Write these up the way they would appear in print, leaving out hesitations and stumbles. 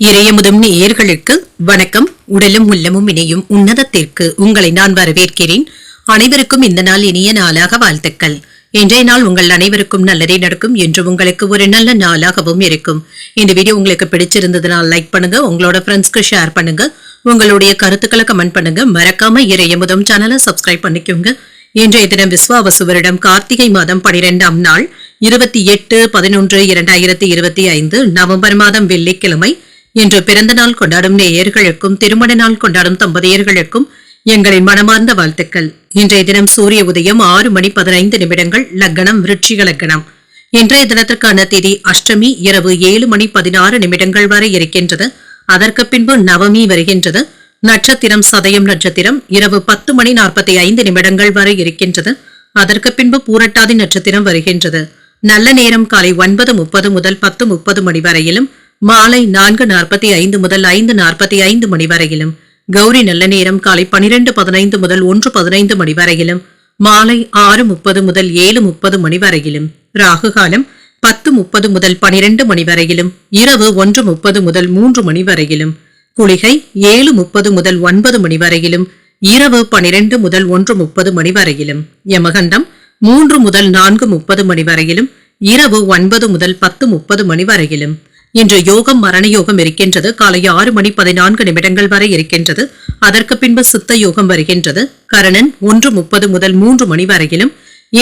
இறையமுதும் நேயர்களுக்கு வணக்கம். உடலும் உள்ளமும் இணையும் உன்னதத்திற்கு உங்களை நான் வரவேற்கிறேன். அனைவருக்கும் இந்த நாள் இனிய நாளாக வாழ்த்துக்கள். இன்றைய நாள் உங்கள் அனைவருக்கும் நல்லதே நடக்கும் என்று உங்களுக்கு ஒரு நல்ல நாளாகவும் இருக்கும். இந்த வீடியோ உங்களுக்கு பிடிச்சிருந்ததுனால் லைக் பண்ணுங்க, உங்களோட ஃப்ரெண்ட்ஸ்க்கு ஷேர் பண்ணுங்க, உங்களுடைய கருத்துக்களை கமெண்ட் பண்ணுங்க. மறக்காம இறையமுதும் சேனலை சப்ஸ்கிரைப் பண்ணிக்கோங்க. இன்றைய தினம் விஸ்வாவசு வருடம் கார்த்திகை மாதம் 12ஆம் நாள் 28/11/2025 நவம்பர் மாதம் வெள்ளிக்கிழமை. இன்று பிறந்த நாள் கொண்டாடும் நேயர்களுக்கும் திருமண நாள் கொண்டாடும் தம்பதியர்களுக்கும் எங்களின் மனமார்ந்த வாழ்த்துக்கள். இன்றைய தினம் சூரிய உதயம் 6:15 லக்னம் விருச்சிக லக்னம். இன்றைய தினத்திற்கான திதி அஷ்டமி இரவு 7:16 வரை இருக்கின்றது. அதற்கு பின்பு நவமி வருகின்றது. நட்சத்திரம் சதயம் நட்சத்திரம் இரவு 10:45 வரை இருக்கின்றது. அதற்கு பின்பு பூரட்டாதி நட்சத்திரம் வருகின்றது. நல்ல நேரம் காலை 9:30 முதல் 10:30 மணி வரையிலும், மாலை 4:45 முதல் 5:45 மணி வரையிலும், கௌரி நல்ல நேரம் காலை 12:15 முதல் 1:15 மணி வரையிலும், மாலை 6:30 முதல் 7:30 மணி வரையிலும், ராகு காலம் 10:30 முதல் 12 மணி வரையிலும், இரவு 1:30 முதல் 3 மணி வரையிலும், குளிகை 7:30 முதல் 9 மணி வரையிலும், இரவு 12 முதல் 1:30 மணி வரையிலும், யமகண்டம் 3 முதல் 4:30 மணி வரையிலும், இரவு 9 முதல் 10:30 மணி வரையிலும். இன்று யோகம் மரண யோகம் இருக்கின்றது. காலை 6:14 வரை இருக்கின்றது. அதற்கு பின்பு சித்த யோகம் வருகின்றது. கரணன் 1:30 முதல் 3 மணி வரையிலும்.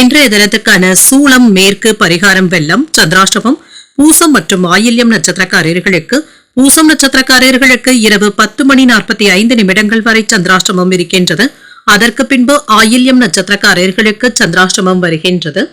இன்றைய தினத்துக்கான சூளம் மேற்கு, பரிகாரம் வெள்ளம், சந்திராஷ்டமம் பூசம் மற்றும் ஆயில்யம் நட்சத்திரக்காரர்களுக்கு. பூசம் நட்சத்திரக்காரர்களுக்கு இரவு 10:45 வரை சந்திராஷ்டமம் இருக்கின்றது. அதற்கு பின்பு ஆயில்யம் நட்சத்திரக்காரர்களுக்கு சந்திராஷ்டமம் வருகின்றது.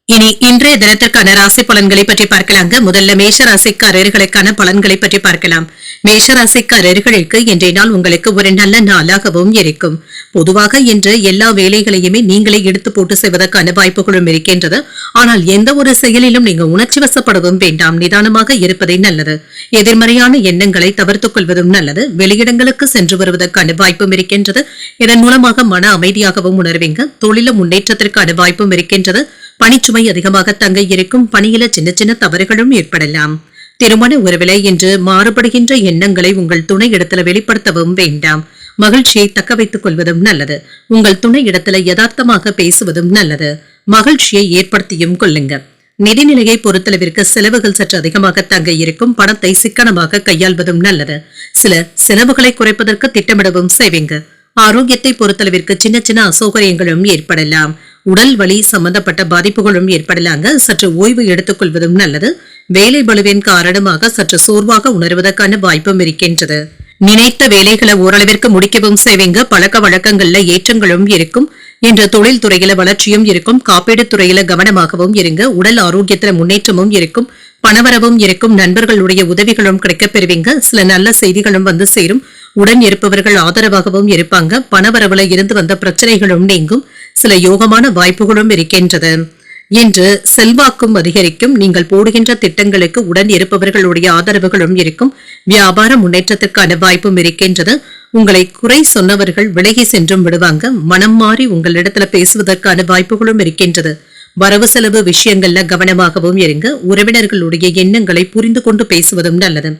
இனி இன்றைய தினத்திற்கான ராசி பலன்களை பற்றி பார்க்கலாங்க. முதல்ல மேஷ ராசிக்காரர்களுக்கான பலன்களை பற்றி பார்க்கலாம். மேஷ ராசிக்காரர்களுக்கு இன்றைய நாள் உங்களுக்கு ஒரு நல்ல நாளாகவும் இருக்கும். பொதுவாக இன்று எல்லா வேலைகளையுமே நீங்களே எடுத்து போட்டு செய்வதற்கான வாய்ப்புகளும் இருக்கின்றது. ஆனால் எந்த ஒரு செயலிலும் நீங்க உணர்ச்சி வசப்படவும் வேண்டாம், நிதானமாக இருப்பதே நல்லது. எதிர்மறையான எண்ணங்களை தவிர்த்துக் கொள்வதும் நல்லது. வெளியிடங்களுக்கு சென்று வருவதற்கான வாய்ப்பும் இருக்கின்றது. இதன் மூலமாக மன அமைதியாகவும் உணர்வீங்க. தொழில முன்னேற்றத்திற்கான வாய்ப்பும் இருக்கின்றது. பணிச்சுமை அதிகமாக தங்க இருக்கும். பணியில சின்ன சின்ன தவறுகளும் ஏற்படலாம். திருமண உறவிலை என்று மாறுபடுகின்ற எண்ணங்களை உங்கள் துணை இடத்துல வெளிப்படுத்தவும் வேண்டாம். மகிழ்ச்சியை தக்க வைத்துக் கொள்வதும் நல்லது. உங்கள் துணை இடத்துல யதார்த்தமாக பேசுவதும் நல்லது. மகிழ்ச்சியை ஏற்படுத்தியும் கொள்ளுங்க. நிதிநிலையை பொறுத்தளவிற்கு செலவுகள் சற்று அதிகமாக தங்க இருக்கும். பணத்தை சிக்கனமாக கையாள்வதும் நல்லது. சில செலவுகளை குறைப்பதற்கு திட்டமிடவும் செய்வீங்க. ஆரோக்கியத்தை பொறுத்தளவிற்கு சின்ன சின்ன அசௌகரியங்களும் ஏற்படலாம். உடல் வலி சம்பந்தப்பட்ட பாதிப்புகளும் ஏற்படலாங்க. சற்று ஓய்வு எடுத்துக் கொள்வதும் நல்லது. வேலை பளுவின் காரணமாக சற்று சோர்வாக உணர்வதற்கான வாய்ப்பும் இருக்கின்றது. நினைத்த வேலைகளை ஓரளவிற்கு முடிக்கவும் செய்வீங்க. பழக்க வழக்கங்கள்ல ஏற்றங்களும் இருக்கும். இன்று தொழில் துறையில வளர்ச்சியும் இருக்கும். காப்பீடு துறையில கவனமாகவும் இருங்க. உடல் ஆரோக்கியத்துல முன்னேற்றமும் இருக்கும். பணவரவும் இருக்கும். நண்பர்களுடைய உதவிகளும் கிடைக்கப் பெறுவீங்க. சில நல்ல செய்திகளும் வந்து சேரும். உடன் இருப்பவர்கள் ஆதரவாகவும் இருப்பாங்க. பணவரவுல இருந்து வந்த பிரச்சனைகளும் நீங்கும். சில யோகமான வாய்ப்புகளும் இருக்கின்றது. இன்று செல்வாக்கும் அதிகரிக்கும். நீங்கள் போடுகின்ற திட்டங்களுக்கு உடன் இருப்பவர்களுடைய ஆதரவுகளும் இருக்கும். வியாபார முன்னேற்றத்திற்கான வாய்ப்பும் இருக்கின்றது. உங்களை குறை சொன்னவர்கள் விலகி சென்றும் விடுவாங்க. மனம் மாறி உங்களிடத்துல பேசுவதற்கான வாய்ப்புகளும் இருக்கின்றது. வரவு செலவு விஷயங்கள்ல கவனமாகவும் இருங்க. உறவினர்களுடைய எண்ணங்களை புரிந்து கொண்டு பேசுவதும் நல்லது.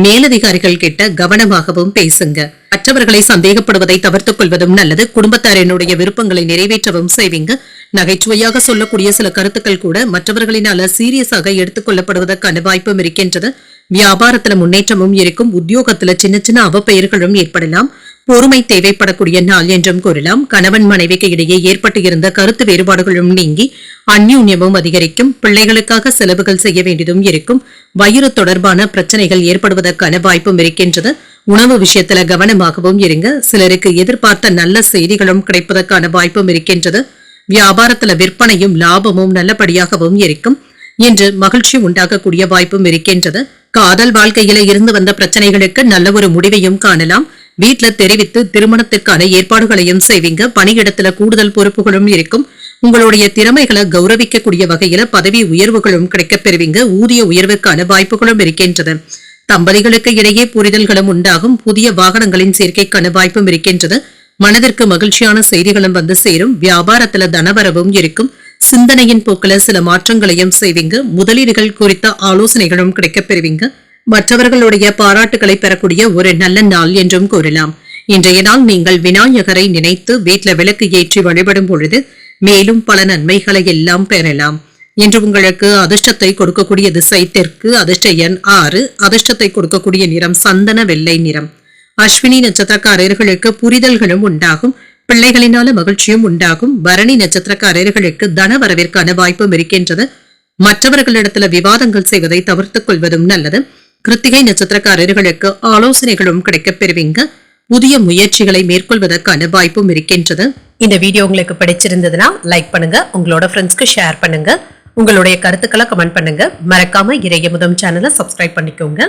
மேலதிகாரிகள் கிட்ட கவனமாகவும் பேசுங்க. மற்றவர்களை சந்தேகப்படுவதை தவிர்த்துக் கொள்வதும் நல்லது. குடும்பத்தாரினுடைய விருப்பங்களை நிறைவேற்றவும் செய்வீங்க. நகைச்சுவையாக சொல்லக்கூடிய சில கருத்துக்கள் கூட மற்றவர்களினால சீரியஸாக எடுத்துக் கொள்ளப்படுவதற்கான வாய்ப்பும் இருக்கின்றது. வியாபாரத்துல முன்னேற்றமும் இருக்கும். உத்தியோகத்துல சின்ன சின்ன அவப்பெயர்களும் ஏற்படலாம். பொறுமை தேவைப்படக்கூடிய நாள் என்றும் கூறலாம். கணவன் மனைவிக்கு இடையே ஏற்பட்டு இருந்த கருத்து வேறுபாடுகளும் நீங்கி அந்யூன்யமும் அதிகரிக்கும். பிள்ளைகளுக்காக செலவுகள் செய்ய வேண்டியதும் இருக்கும். வயிறு தொடர்பான பிரச்சனைகள் ஏற்படுவதற்கான வாய்ப்பும் இருக்கின்றது. உணவு விஷயத்துல கவனமாகவும் இருங்க. சிலருக்கு எதிர்பார்த்த நல்ல செய்திகளும் கிடைப்பதற்கான வாய்ப்பும் இருக்கின்றது. வியாபாரத்துல விற்பனையும் லாபமும் நல்லபடியாகவும் இருக்கும். இன்று மகிழ்ச்சி உண்டாகக்கூடிய வாய்ப்பும் இருக்கின்றது. காதல் வாழ்க்கையில இருந்து வந்த பிரச்சனைகளுக்கு நல்ல ஒரு முடிவையும் காணலாம். வீட்டுல தெரிவித்து திருமணத்திற்கான ஏற்பாடுகளையும் செய்வீங்க. பணியிடத்துல கூடுதல் பொறுப்புகளும் இருக்கும். உங்களுடைய திறமைகளை கௌரவிக்கக்கூடிய வகையில பதவி உயர்வுகளும் கிடைக்கப் பெறுவீங்க. ஊதிய உயர்வுக்கான வாய்ப்புகளும் இருக்கின்றது. தம்பதிகளுக்கு இடையே புரிதல்களும் உண்டாகும். புதிய வாகனங்களின் சேர்க்கைக்கான வாய்ப்பும் இருக்கின்றது. மனதிற்கு மகிழ்ச்சியான செய்திகளும் வந்து சேரும். வியாபாரத்துல தனவரவும் இருக்கும். சிந்தனையின் போக்கில சில மாற்றங்களையும் செய்வீங்க. முதலீடுகள் குறித்த ஆலோசனைகளும் கிடைக்கப் பெறுவீங்க. மற்றவர்களுடைய பாராட்டுகளை பெறக்கூடிய ஒரு நல்ல நாள் என்றும் கூறலாம். இன்றைய நாள் நீங்கள் விநாயகரை நினைத்து வீட்டில் விளக்கு ஏற்றி வழிபடும் பொழுது மேலும் பல நன்மைகளை எல்லாம் பெறலாம். இன்று உங்களுக்கு அதிர்ஷ்டத்தை கொடுக்கக்கூடிய திசை தெற்கு, அதிர்ஷ்ட எண் 6, அதிர்ஷ்டத்தை கொடுக்கக்கூடிய நிறம் சந்தன வெள்ளை நிறம். அஸ்வினி நட்சத்திரக்காரர்களுக்கு புரிதல்களும் உண்டாகும், பிள்ளைகளினால மகிழ்ச்சியும் உண்டாகும். பரணி நட்சத்திரக்காரர்களுக்கு தன வரவிற்கான வாய்ப்பும் இருக்கின்றது. மற்றவர்களிடத்துல விவாதங்கள் செய்வதை தவிர்த்துக் கொள்வதும் நல்லது. கிருத்திகை நட்சத்திரக்காரர்களுக்கு ஆலோசனைகளும் கிடைக்கப் பெறுவீங்க. புதிய முயற்சிகளை மேற்கொள்வதற்கான வாய்ப்பும் இருக்கின்றது. இந்த வீடியோ உங்களுக்கு பிடிச்சிருந்ததுன்னா லைக் பண்ணுங்க, உங்களோட ஃப்ரெண்ட்ஸ்க்கு ஷேர் பண்ணுங்க, உங்களுடைய கருத்துக்களை கமெண்ட் பண்ணுங்க. மறக்காம இறையமுதம் சேனலை சப்ஸ்கிரைப் பண்ணிக்கோங்க.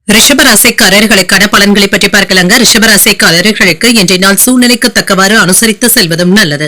ரிஷபராசிக்காரர்களுக்கான பலன்களை பற்றி பார்க்கலாங்க. ரிஷபராசிக்காரர்களுக்கு இன்றைய நாள் சூழ்நிலைக்கு தக்கவாறு அனுசரித்து செல்வதும் நல்லது.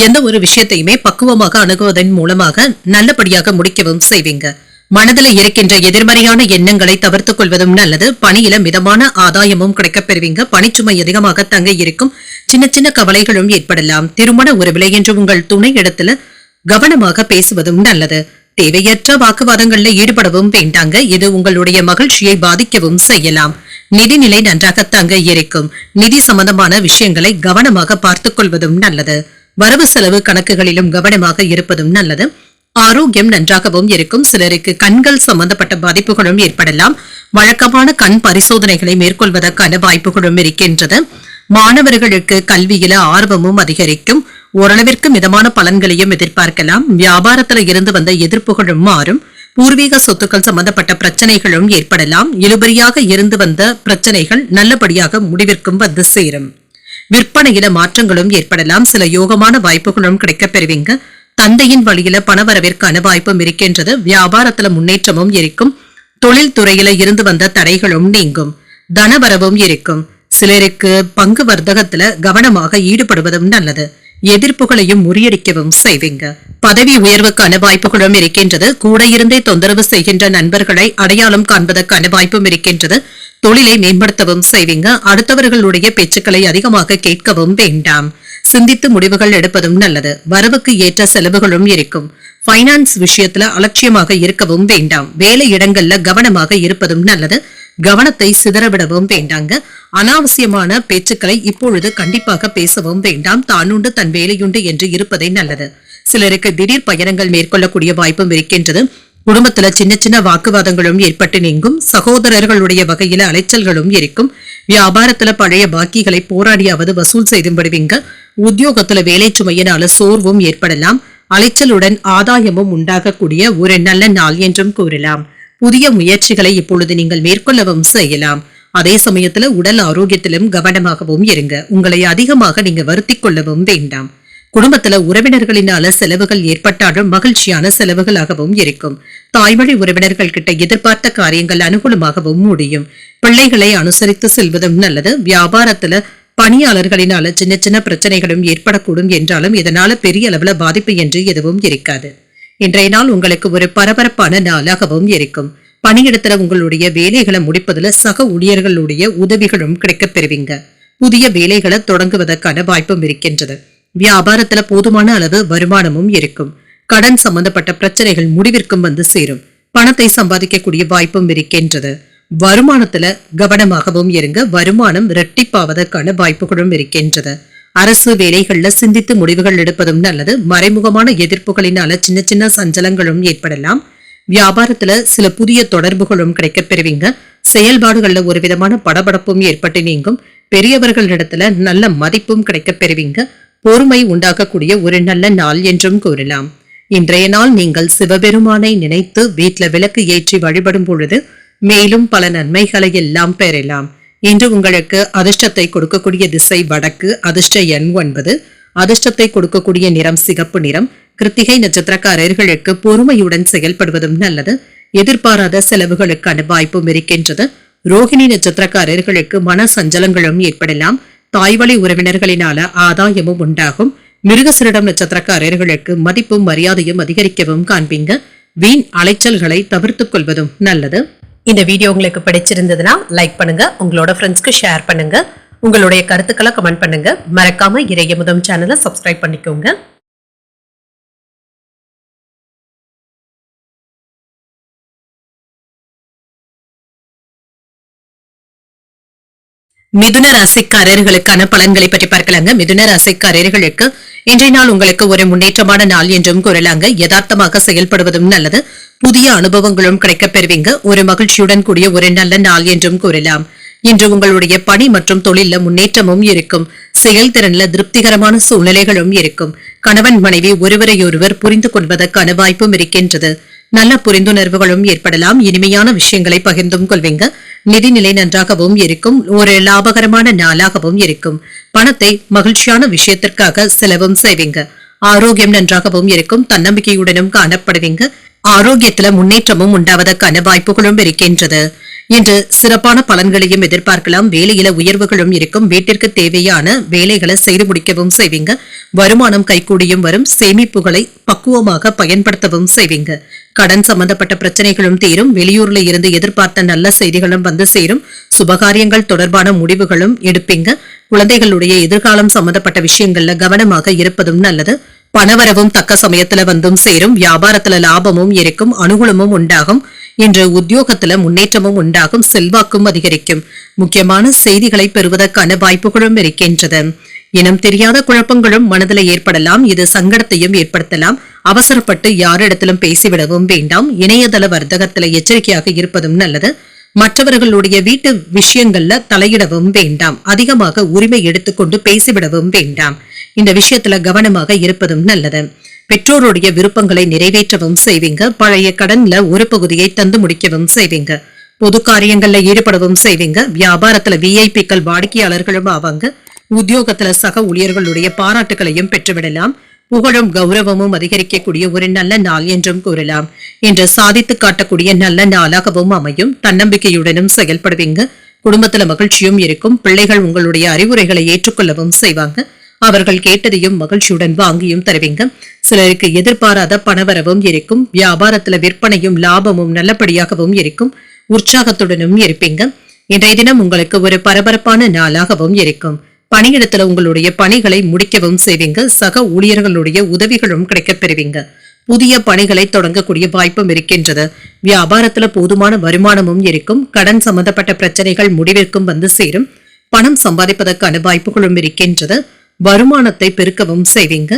எந்த ஒரு விஷயத்தையுமே பக்குவமாக அணுகுவதன் மூலமாக நல்லபடியாக முடிக்கவும் செய்வீங்க. மனதில் இருக்கின்ற எதிர்மறையான எண்ணங்களை தவிர்த்துக் கொள்வதும் நல்லது. பணியில மிதமான ஆதாயமும் கிடைக்கப் பெறுவீங்க. பணிச்சுமை அதிகமாக தங்க இருக்கும். சின்ன சின்ன கவலைகளும் ஏற்படலாம். திருமண உறவிலை என்று உங்கள் துணை இடத்துல கவனமாக பேசுவதும் நல்லது. தேவையற்ற வாக்குவாதங்கள்ல ஈடுபடவும் வேண்டாங்க. இது உங்களுடைய மகிழ்ச்சியை பாதிக்கவும் செய்யலாம். நிதிநிலை நன்றாக தங்க இருக்கும். நிதி சம்பந்தமான விஷயங்களை கவனமாக பார்த்துக் கொள்வதும் நல்லது. வரவு செலவு கணக்குகளிலும் கவனமாக இருப்பதும் நல்லது. ஆரோக்கியம் நன்றாகவும் இருக்கும். சிலருக்கு கண்கள் சம்பந்தப்பட்ட பாதிப்புகளும் ஏற்படலாம். வழக்கமான கண் பரிசோதனைகளை மேற்கொள்வதற்கான வாய்ப்புகளும் இருக்கின்றது. மாணவர்களுக்கு கல்வியில ஆர்வமும் அதிகரிக்கும். ஓரளவிற்கு மிதமான பலன்களையும் எதிர்பார்க்கலாம். வியாபாரத்துல இருந்து வந்த எதிர்ப்புகளும் மாறும். பூர்வீக சொத்துக்கள் சம்பந்தப்பட்ட பிரச்சனைகளும் ஏற்படலாம். இழுபறியாக இருந்து வந்த பிரச்சனைகள் நல்லபடியாக முடிவிற்கும் வந்து சேரும். விற்பனையில மாற்றங்களும் ஏற்படலாம். சில யோகமான வாய்ப்புகளும் கிடைக்கப் பெறுவீங்க. தந்தையின் வழியில பணவரவிற்கான வாய்ப்பும் இருக்கின்றது. வியாபாரத்துல முன்னேற்றமும் இருக்கும். தொழில் துறையில இருந்து வந்த தடைகளும் நீங்கும். தனவரவும் இருக்கும். சிலருக்கு பங்கு வர்த்தகத்துல கவனமாக ஈடுபடுவதும் நல்லது. எதிர்ப்புகளையும் முறியடிக்கவும் செய்வீங்க. பதவி உயர்வுக்கான வாய்ப்புகளும் இருக்கின்றது. கூட இருந்தே தொந்தரவு செய்கின்ற நண்பர்களை அடையாளம் காண்பதற்கான வாய்ப்பும் இருக்கின்றது. தொழிலை மேம்படுத்தவும் செய்வீங்க. அடுத்தவர்களுடைய பேச்சுக்களை அதிகமாக கேட்கவும் வேண்டாம். சிந்தித்து முடிவுகள் எடுப்பதும் நல்லது. வரவுக்கு ஏற்ற செலவுகளும் இருக்கும். பைனான்ஸ் விஷயத்துல அலட்சியமாக இருக்கவும் வேண்டாம். வேலை இடங்கள்ல கவனமாக இருப்பதும் நல்லது. கவனத்தை சிதறவிடவும் வேண்டாங்க. அனாவசியமான பேச்சுக்களை இப்பொழுது கண்டிப்பாக பேசவும் வேண்டாம். தானுண்டு தன் வேலையுண்டு என்று இருப்பதே நல்லது. சிலருக்கு திடீர் பயணங்கள் மேற்கொள்ளக்கூடிய வாய்ப்பும் இருக்கின்றது. குடும்பத்துல சின்ன சின்ன வாக்குவாதங்களும் ஏற்பட்டு நீங்கும். சகோதரர்களுடைய வகையில அலைச்சல்களும் இருக்கும். வியாபாரத்துல பழைய பாக்கிகளை போராடியாவது வசூல் செய்து விடுவீங்க. உத்தியோகத்துல வேலை சுமையினால சோர்வும் ஏற்படலாம். அலைச்சலுடன் ஆதாயமும் உண்டாகக்கூடிய ஒரு நல்ல நாள் என்றும் கூறலாம். புதிய முயற்சிகளை இப்பொழுது நீங்கள் மேற்கொள்ளவும் செய்யலாம். அதே சமயத்துல உடல் ஆரோக்கியத்திலும் கவனமாகவும் இருங்க. உங்களை அதிகமாக நீங்க வருத்திக் கொள்ளவும் வேண்டாம். குடும்பத்துல உறவினர்களினால செலவுகள் ஏற்பட்டாலும் மகிழ்ச்சியான செலவுகளாகவும் இருக்கும். தாய்வழி உறவினர்கள் கிட்ட எதிர்பார்த்த காரியங்கள் அனுகூலமாகவும் முடியும். பிள்ளைகளை அனுசரித்து செல்வதும் நல்லது. வியாபாரத்துல பணியாளர்களினால சின்ன சின்ன பிரச்சனைகளும் ஏற்படக்கூடும் என்றாலும் இதனால பெரிய அளவுல பாதிப்பு என்று எதுவும் இருக்காது. இன்றைய நாள் உங்களுக்கு ஒரு பரபரப்பான நாளாகவும் இருக்கும். பணியிடத்துல உங்களுடைய வேலைகளை முடிப்பதுல சக ஊழியர்களுடைய உதவிகளும் கிடைக்கப் பெறுவீங்க. புதிய வேலைகளை தொடங்குவதற்கான வாய்ப்பும் இருக்கின்றது. வியாபாரத்துல போதுமான அளவு வருமானமும் இருக்கும். கடன் சம்பந்தப்பட்ட பிரச்சனைகள் முடிவிற்கும் வந்து சேரும். பணத்தை சம்பாதிக்கக்கூடிய வாய்ப்பும் இருக்கின்றது. வருமானத்துல கவனமாகவும் இருங்க. வருமானம் இரட்டிப்பாவதற்கான வாய்ப்புகளும் இருக்கின்றது. அரசு வேலைகள்ல சிந்தித்து முடிவுகள் எடுப்பதும் நல்லது. மறைமுகமான எதிர்ப்புகளினால சின்ன சின்ன சஞ்சலங்களும் ஏற்படலாம். வியாபாரத்துல சில புதிய தொடர்புகளும் கிடைக்கப் பெறுவீங்க. செயல்பாடுகள்ல ஒரு விதமான படபடப்பும் ஏற்பட்டு நீங்கும். பெரியவர்களிடத்துல நல்ல மதிப்பும் கிடைக்கப் பெறுவீங்க. பொறுமை உண்டாகக்கூடிய ஒரு நல்ல நாள் என்றும் கூறலாம். இன்றைய நாள் நீங்கள் சிவபெருமானை நினைத்து வீட்ல விளக்கு ஏற்றி வழிபடும் பொழுது மேலும் பல நன்மைகளை எல்லாம் பெறலாம். இன்று உங்களுக்கு அதிர்ஷ்டத்தை கொடுக்கக்கூடிய திசை வடக்கு, அதிர்ஷ்ட எண் 9, அதிர்ஷ்டத்தை கொடுக்கக்கூடிய நிறம் சிகப்பு நிறம். கிருத்திகை நட்சத்திரக்காரர்களுக்கு பொறுமையுடன் செயல்படுவதும் நல்லது. எதிர்பாராத செலவுகளுக்கான வாய்ப்பும் இருக்கின்றது. ரோகிணி நட்சத்திரக்காரர்களுக்கு மன சஞ்சலங்களும் ஏற்படலாம். தாய்வழி உறவினர்களினால ஆதாயமும் உண்டாகும். மிருகசிரிடம் நட்சத்திரக்காரர்களுக்கு மதிப்பும் மரியாதையும் அதிகரிக்கவும் காண்பீங்க. வீண் அலைச்சல்களை தவிர்த்துக் கொள்வதும் நல்லது. இந்த வீடியோ உங்களுக்கு பிடிச்சிருந்ததுன்னா லைக் பண்ணுங்க, உங்களோட ஃப்ரெண்ட்ஸ்க்கு ஷேர் பண்ணுங்க. உங்களுடைய கருத்துக்களை கமெண்ட் பண்ணுங்க. மறக்காம இறையமுதம் சேனலை சப்ஸ்கிரைப் பண்ணிக்கோங்க. மிதுன ராசிக்காரர்களுக்கான பலன்களை பற்றி பார்க்கலாங்க. மிதுன ராசிக்காரர்களுக்கு இன்றைய நாள் உங்களுக்கு ஒரு முன்னேற்றமான நாள் என்றும் கூறலாங்க. யதார்த்தமாக செயல்படுவதும் நல்லது. புதிய அனுபவங்களும் கிடைக்கப் பெறுவீங்க. ஒரு மகிழ்ச்சியுடன் கூடிய ஒரு நல்ல நாள் என்றும் கூறலாம். இன்று உங்களுடைய பணி மற்றும் தொழில முன்னேற்றமும் இருக்கும். செயல்திறன்ல திருப்திகரமான சூழ்நிலைகளும் இருக்கும். கணவன் மனைவி ஒருவரையொருவர் புரிந்து கொள்வதற்கான வாய்ப்பும் இருக்கின்றது. நல்ல புரிந்துணர்வுகளும் ஏற்படலாம். இனிமையான விஷயங்களை பகிர்ந்தும் கொள்வீங்க. நிதிநிலை நன்றாகவும் இருக்கும். ஒரு லாபகரமான நாளாகவும் இருக்கும். பணத்தை மகிழ்ச்சியான விஷயத்திற்காக செலவும் செய்வீங்க. ஆரோக்கியம் நன்றாகவும் இருக்கும். தன்னம்பிக்கையுடனும் காணப்படுவீங்க. ஆரோக்கியத்துல முன்னேற்றமும் உண்டாவதற்கான வாய்ப்புகளும் இருக்கின்றது. இன்று சிறப்பான பலன்களையும் எதிர்பார்க்கலாம். வேலையில உயர்வுகளும் இருக்கும். வீட்டிற்கு தேவையான வேலைகளை செய்து முடிக்கவும் செய்வீங்க. வருமானம் கைகூடியும் வரும். சேமிப்புகளை பக்குவமாக பயன்படுத்தவும் செய்வீங்க. கடன் சம்பந்தப்பட்ட பிரச்சனைகளும் தீரும். வெளியூர்ல இருந்து எதிர்பார்த்த நல்ல செய்திகளும் வந்து சேரும். சுபகாரியங்கள் தொடர்பான முடிவுகளும் எடுப்பீங்க. குழந்தைகளுடைய எதிர்காலம் சம்பந்தப்பட்ட விஷயங்கள்ல கவனமாக இருப்பதும் நல்லது. பணவரவும் தக்க சமயத்துல வந்தும் சேரும். வியாபாரத்துல லாபமும் இருக்கும். அனுகூலமும் உண்டாகும். இன்று உத்தியோகத்துல முன்னேற்றமும் உண்டாகும். செல்வாக்கும் அதிகரிக்கும். முக்கியமான செய்திகளை பெறுவதற்கான வாய்ப்புகளும் இருக்கின்றது. இனம் தெரியாத குழப்பங்களும் மனதில் ஏற்படலாம். இது சங்கடத்தையும் ஏற்படுத்தலாம். அவசரப்பட்டு யாரிடத்திலும் பேசிவிடவும் வேண்டாம். இணையதள வர்த்தகத்துல எச்சரிக்கையாக இருப்பதும் நல்லது. மற்றவர்களுடைய வீட்டு விஷயங்கள்ல தலையிடவும் வேண்டாம். அதிகமாக உரிமை எடுத்துக்கொண்டு பேசிவிடவும் வேண்டாம். இந்த விஷயத்துல கவனமாக இருப்பதும் நல்லது. பெற்றோருடைய விருப்பங்களை நிறைவேற்றவும் செய்வீங்க. பழைய கடன்ல ஒரு பகுதியை தந்து முடிக்கவும் செய்வீங்க. பொது காரியங்கள்ல ஈடுபடவும் செய்வீங்க. வியாபாரத்துல விஐபிக்கள் வாடிக்கையாளர்களும் ஆவாங்க. உத்தியோகத்துல சக ஊழியர்களுடைய பாராட்டுகளையும் பெற்றுவிடலாம். புகழும் கௌரவமும் அதிகரிக்கக்கூடிய ஒரு நல்ல நாள் என்றும் கூறலாம். இன்று சாதித்து காட்டக்கூடிய நல்ல நாளாகவும் அமையும். தன்னம்பிக்கையுடனும் செயல்படுவீங்க. குடும்பத்துல மகிழ்ச்சியும் இருக்கும். பிள்ளைகள் உங்களுடைய அறிவுரைகளை ஏற்றுக்கொள்ளவும் செய்வாங்க. அவர்கள் கேட்டதையும் மகிழ்ச்சியுடன் வாங்கியும் தருவீங்க. சிலருக்கு எதிர்பாராத பணவரவும் இருக்கும். வியாபாரத்துல விற்பனையும் லாபமும் நல்லபடியாகவும் இருக்கும். உற்சாகத்துடனும் இருப்பீங்க. இன்றைய தினம் உங்களுக்கு ஒரு பரபரப்பான நாளாகவும் இருக்கும். பணியிடத்துல உங்களுடைய பணிகளை முடிக்கவும் செய்வீங்க. சக ஊழியர்களுடைய உதவிகளும் கிடைக்கப் பெறுவீங்க. புதிய பணிகளை தொடங்கக்கூடிய வாய்ப்பும் இருக்கின்றது. வியாபாரத்துல போதுமான வருமானமும் இருக்கும். கடன் சம்பந்தப்பட்ட பிரச்சனைகள் முடிவிற்கும் வந்து சேரும். பணம் சம்பாதிப்பதற்கான வாய்ப்புகளும் இருக்கின்றது. வருமானத்தை பெருக்கவும் செய்வீங்க.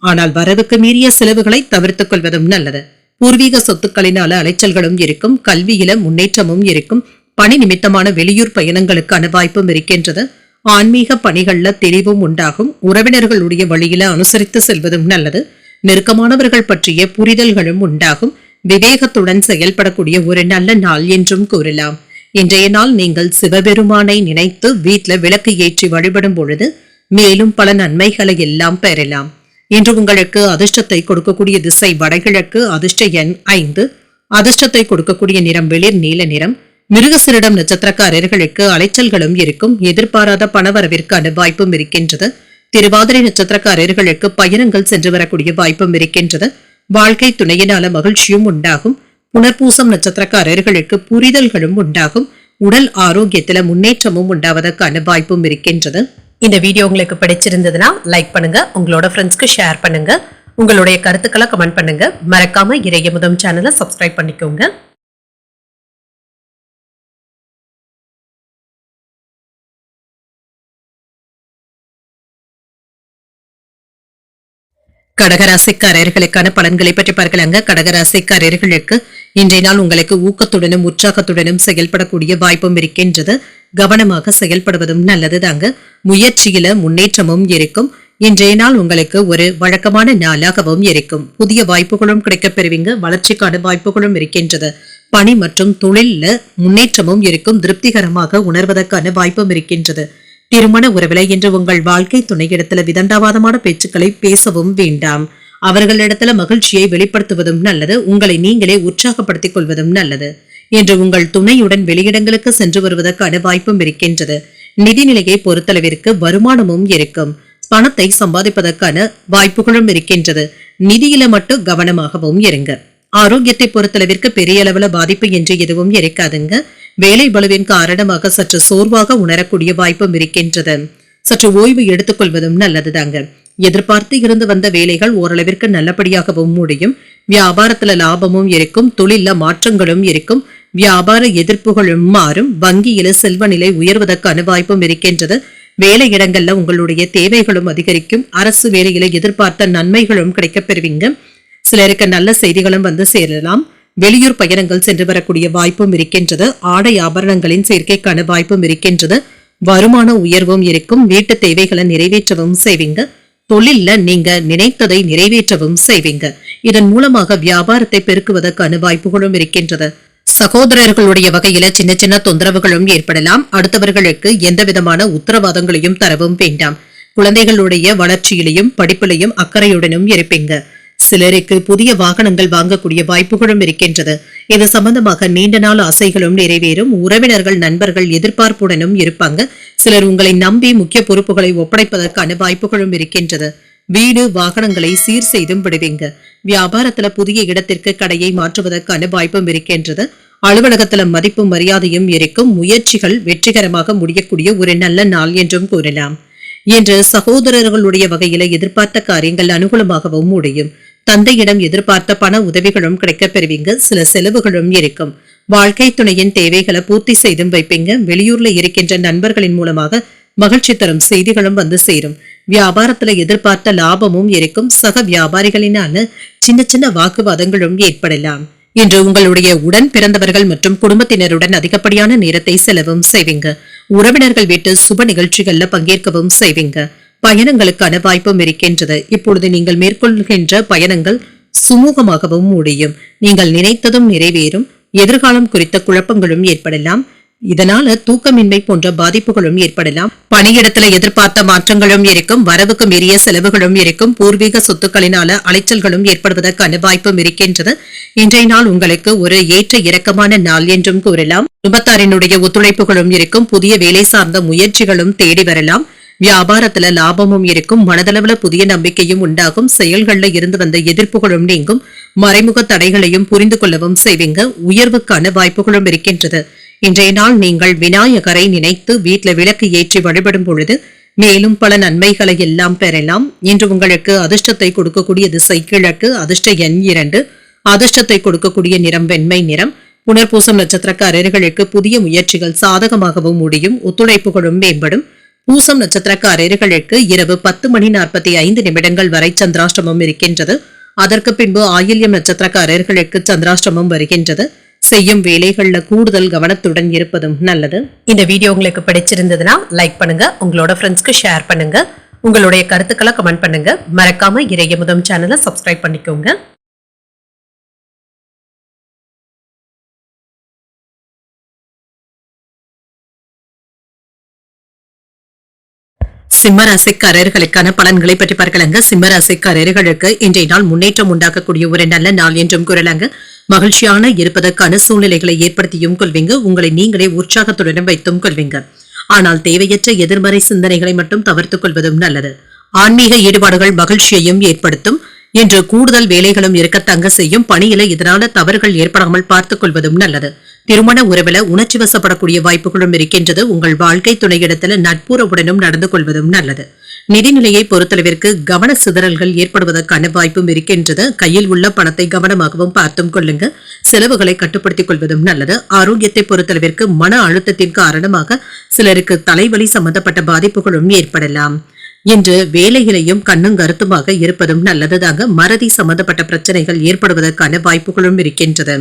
ஆனால் வரவுக்கு மீறிய செலவுகளை தவிர்த்துக் கொள்வதும் நல்லது. பூர்வீக சொத்துக்களினால அலைச்சல்களும் இருக்கும். கல்வியில முன்னேற்றமும் இருக்கும். பணி நிமித்தமான வெளியூர் பயணங்களுக்கான வாய்ப்பும் இருக்கின்றது. ஆன்மீக பணிகள்ல தெளிவும் உண்டாகும். உறவினர்களுடைய வழியில அனுசரித்து செல்வதும் நல்லது. நெருக்கமானவர்கள் பற்றிய புரிதல்களும் உண்டாகும். விவேகத்துடன் செயல்படக்கூடிய ஒரு நல்ல நாள் என்றும் கூறலாம். இன்றைய நாள் நீங்கள் சிவபெருமானை நினைத்து வீட்டுல விளக்கு ஏற்றி வழிபடும் பொழுது மேலும் பல நன்மைகளை எல்லாம் பெறலாம். இன்று உங்களுக்கு அதிர்ஷ்டத்தை கொடுக்கக்கூடிய திசை வடகிழக்கு. அதிர்ஷ்ட எண் 5. அதிர்ஷ்டத்தை கொடுக்கக்கூடிய நிறம் வெளிர் நீல நிறம். மிருகசிரிடம் நட்சத்திரக்காரர்களுக்கு அலைச்சல்களும் இருக்கும். எதிர்பாராத பணவரவிற்கான வாய்ப்பும் இருக்கின்றது. திருவாதிரை நட்சத்திரக்காரர்களுக்கு பயணங்கள் சென்று வரக்கூடிய வாய்ப்பும் இருக்கின்றது. வாழ்க்கை துணையினால மகிழ்ச்சியும் உண்டாகும். புனர்பூசம் நட்சத்திரக்காரர்களுக்கு புரிதல்களும் உண்டாகும். உடல் ஆரோக்கியத்துல முன்னேற்றமும் உண்டாவதற்கான வாய்ப்பும் இருக்கின்றது. இந்த வீடியோ உங்களுக்கு பிடிச்சிருந்ததுன்னா லைக் பண்ணுங்க. உங்களோட ஃப்ரெண்ட்ஸ்க்கு ஷேர் பண்ணுங்க. உங்களுடைய கருத்துக்களை கமெண்ட் பண்ணுங்க. மறக்காம இறையமுதம் சேனலை சப்ஸ்கிரைப் பண்ணிக்கோங்க. கடகராசிக்காரர்களுக்கான பலன்களை பற்றி பார்க்கலாங்க. கடகராசிக்காரர்களுக்கு இன்றைய நாள் உங்களுக்கு ஊக்கத்துடனும் உற்சாகத்துடனும் செயல்படக்கூடிய வாய்ப்பும் இருக்கின்றது. கவனமாக செயல்படுவதும் நல்லது தாங்க. முயற்சியில முன்னேற்றமும் இருக்கும். இன்றைய நாள் உங்களுக்கு ஒரு வழக்கமான நாளாகவும் இருக்கும். புதிய வாய்ப்புகளும் கிடைக்கப் பெறுவீங்க. வளர்ச்சிக்கான வாய்ப்புகளும் இருக்கின்றது. பணி மற்றும் தொழில்ல முன்னேற்றமும் இருக்கும். திருப்திகரமாக உணர்வதற்கான வாய்ப்பும் இருக்கின்றது. திருமண உறவில இன்று உங்கள் வாழ்க்கை துணையிடத்துல விதண்டாவாதமான பேச்சுக்களை பேசவும் வேண்டாம். அவர்களிடத்துல மகிழ்ச்சியை வெளிப்படுத்துவதும் நல்லது. உங்களை நீங்களே உற்சாகப்படுத்திக் கொள்வதும் நல்லது. இன்று உங்கள் துணையுடன் வெளியிடங்களுக்கு சென்று வருவதற்கான வாய்ப்பும் இருக்கின்றது. நிதிநிலையை பொறுத்தளவிற்கு வருமானமும் இருக்கும். பணத்தை சம்பாதிப்பதற்கான வாய்ப்புகளும் இருக்கின்றது. நிதியில மட்டும் கவனமாகவும் இருங்க. ஆரோக்கியத்தை பொறுத்தளவிற்கு பெரிய அளவுல பாதிப்பு என்று எதுவும் இருக்காதுங்க. வேலை பளுவின் காரணமாக சற்று சோர்வாக உணரக்கூடிய வாய்ப்பும் இருக்கின்றது. சற்று ஓய்வு எடுத்துக் கொள்வதும் நல்லதுதாங்க. எதிர்பார்த்து இருந்து வந்த வேலைகள் ஓரளவிற்கு நல்லபடியாகவும் முடியும். வியாபாரத்துல லாபமும் இருக்கும், தொழில மாற்றங்களும் இருக்கும், வியாபார எதிர்ப்புகளும் மாறும், வங்கியில செல்வ நிலை உயர்வதற்கான வாய்ப்பும் இருக்கின்றது. வேலை இடங்கள்ல உங்களுடைய தேவைகளும் அதிகரிக்கும். அரசு வேலையில எதிர்பார்த்த நன்மைகளும் கிடைக்கப் பெறுவீங்க. சிலருக்கு நல்ல செய்திகளும் வந்து சேரலாம். வெளியூர் பயணங்கள் சென்று வரக்கூடிய வாய்ப்பும் இருக்கின்றது. ஆடை ஆபரணங்களின் சேர்க்கைக்கான வாய்ப்பும் இருக்கின்றது. வருமான உயர்வும் இருக்கும். வீட்டு தேவைகளை நிறைவேற்றவும் செய்வீங்க. தொழில்ல நீங்க நினைத்ததை நிறைவேற்றவும் செய்வீங்க. இதன் மூலமாக வியாபாரத்தை பெருக்குவதற்கான வாய்ப்புகளும் இருக்கின்றது. சகோதரர்களுடைய வகையில சின்ன சின்ன தொந்தரவுகளும் ஏற்படலாம். அடுத்தவர்களுக்கு எந்த விதமான உத்தரவாதங்களையும் தரவும் வேண்டாம். குழந்தைகளுடைய வளர்ச்சியிலையும் படிப்பிலையும் அக்கறையுடனும் இருப்பீங்க. சிலருக்கு புதிய வாகனங்கள் வாங்கக்கூடிய வாய்ப்புகளும் இருக்கின்றது. இது சம்பந்தமாக நீண்ட நாள் ஆசைகளும் நிறைவேறும். உறவினர்கள் நண்பர்கள் எதிர்பார்ப்புடனும் இருப்பாங்க. சிலர் உங்களை நம்பி முக்கிய பொறுப்புகளை ஒப்படைப்பதற்கான வாய்ப்புகளும் இருக்கின்றது. வீடு வாகனங்களை சீர் செய்தும் விடுவீங்க. வியாபாரத்துல புதிய இடத்திற்கு கடையை மாற்றுவதற்கான வாய்ப்பும் இருக்கின்றது. அலுவலகத்துல மதிப்பும் மரியாதையும் இருக்கும். முயற்சிகள் வெற்றிகரமாக முடியக்கூடிய ஒரு நல்ல நாள் என்றும் கூறலாம். இன்று சகோதரர்களுடைய வகையில எதிர்பார்த்த காரியங்கள் அனுகூலமாகவும் முடியும். தந்தையிடம் எதிர்பார்த்த பண உதவிகளும் கிடைக்கப் பெறுவீங்க. சில செலவுகளும் இருக்கும். வாழ்க்கை துணையின் தேவைகளை பூர்த்தி செய்தும் வைப்பீங்க. வெளியூர்ல இருக்கின்ற நண்பர்களின் மூலமாக மகிழ்ச்சி தரும் செய்திகளும் வந்து சேரும். வியாபாரத்துல எதிர்பார்த்த லாபமும் இருக்கும். சக வியாபாரிகளினால சின்ன சின்ன வாக்குவாதங்களும் ஏற்படலாம். இன்று உங்களுடைய உடன் பிறந்தவர்கள் மற்றும் குடும்பத்தினருடன் அதிகப்படியான நேரத்தை செலவும் செய்வீங்க. உறவினர்கள் வீட்டு சுப நிகழ்ச்சிகள்ல பங்கேற்கவும் செய்வீங்க. பயணங்களுக்கான வாய்ப்பும் இருக்கின்றது. இப்பொழுது நீங்கள் மேற்கொள்கின்ற பயணங்கள் சுமூகமாகவும் முடியும். நீங்கள் நினைத்ததும் நிறைவேறும். எதிர்காலம் குறித்த குழப்பங்களும் ஏற்படலாம். இதனால தூக்கமின்மை போன்ற பாதிப்புகளும் ஏற்படலாம். பணியிடத்துல எதிர்பார்த்த மாற்றங்களும் இருக்கும். வரவுக்கு மீறிய செலவுகளும் இருக்கும். பூர்வீக சொத்துக்களினால அலைச்சல்களும் ஏற்படுவதற்கான வாய்ப்பும் இருக்கின்றது. இன்றைய நாள் உங்களுக்கு ஒரு ஏற்ற இறக்கமான நாள் என்றும் கூறலாம். குடும்பத்தாரினுடைய ஒத்துழைப்புகளும் இருக்கும். புதிய வேலை சார்ந்த முயற்சிகளும் தேடி வரலாம். வியாபாரத்துல லாபமும் இருக்கும். மனதளவுல புதிய நம்பிக்கையும் உண்டாகும். செயல்கள்ல இருந்து வந்த எதிர்ப்புகளும் நீங்கும். மறைமுக தடைகளையும் புரிந்து கொள்ளவும் செய்வீங்க. உயர்வுக்கான வாய்ப்புகளும் இருக்கின்றது. இன்றைய நாள் நீங்கள் விநாயகரை நினைத்து வீட்டுல விளக்கு ஏற்றி வழிபடும் பொழுது மேலும் பல நன்மைகளை எல்லாம் பெறலாம். இன்று உங்களுக்கு அதிர்ஷ்டத்தை கொடுக்கக்கூடிய திசை கிழக்கு. அதிர்ஷ்ட எண் 2. அதிர்ஷ்டத்தை கொடுக்கக்கூடிய நிறம் வெண்மை நிறம். புனர்பூசம் நட்சத்திரக்காரர்களுக்கு புதிய முயற்சிகள் சாதகமாகவும் முடியும். ஒத்துழைப்புகளும் மேம்படும். பூசம் நட்சத்திரக்காரர்களுக்கு இரவு 10:45 வரை சந்திராஷ்டமம் இருக்கின்றது. அதற்கு பின்பு ஆயில்யம் நட்சத்திரக்காரர்களுக்கு சந்திராஷ்டமம் வருகின்றது. செய்யும் வேலைகள்ல கூடுதல் கவனத்துடன் இருப்பதும் நல்லது. இந்த வீடியோ உங்களுக்கு பிடிச்சிருந்ததுன்னா லைக் பண்ணுங்க. உங்களோட ஃப்ரெண்ட்ஸ்க்கு ஷேர் பண்ணுங்க. உங்களுடைய கருத்துக்களை கமெண்ட் பண்ணுங்க. மறக்காம இறையமுதம் சேனலை சப்ஸ்கிரைப் பண்ணிக்கோங்க. சிம்மராசிக்காரர்களுக்கான பலன்களை பற்றி பார்க்கலாங்க. சிம்மராசிக்காரர்களுக்கு இன்றைய நாள் முன்னேற்றம் உண்டாக்கக்கூடிய ஒரு நல்ல நாள் என்றும் கூறலாங்க. மகிழ்ச்சியான இருப்பதற்கான சூழ்நிலைகளை ஏற்படுத்தியும் கொள்வீங்க. உங்களை நீங்களே உற்சாகத்துடன் வைத்தும் கொள்வீங்க. ஆனால் தேவையற்ற எதிர்மறை சிந்தனைகளை மட்டும் தவிர்த்துக் கொள்வதும் நல்லது. ஆன்மீக ஈடுபாடுகள் மகிழ்ச்சியையும் ஏற்படுத்தும். இன்று கூடுதல் வேலைகளும் இருக்க தங்க செய்யும். பணியில இதனால தவறுகள் ஏற்படாமல் பார்த்துக் கொள்வதும் நல்லது. திருமண உறவுல உணர்ச்சி வசப்படக்கூடிய வாய்ப்புகளும் இருக்கின்றது. உங்கள் வாழ்க்கை துணையிடத்துல நட்புறவுடனும் நடந்து கொள்வதும் நல்லது. நிதிநிலையை பொறுத்தளவிற்கு கவன சிதறல்கள் ஏற்படுவதற்கான வாய்ப்பும் இருக்கின்றது. கையில் உள்ள பணத்தை கவனமாகவும் பார்த்தும் கொள்ளுங்க. செலவுகளை கட்டுப்படுத்திக் கொள்வதும் நல்லது. ஆரோக்கியத்தை பொறுத்தளவிற்கு மன அழுத்தத்தின் காரணமாக சிலருக்கு தலைவலி சம்பந்தப்பட்ட பாதிப்புகளும் ஏற்படலாம். இன்று வேலையிலையும் கண்ணும் கருத்துமாக இருப்பதும் நல்லதுதாங்க. மறதி சம்பந்தப்பட்ட பிரச்சனைகள் ஏற்படுவதற்கான வாய்ப்புகளும் இருக்கின்றது.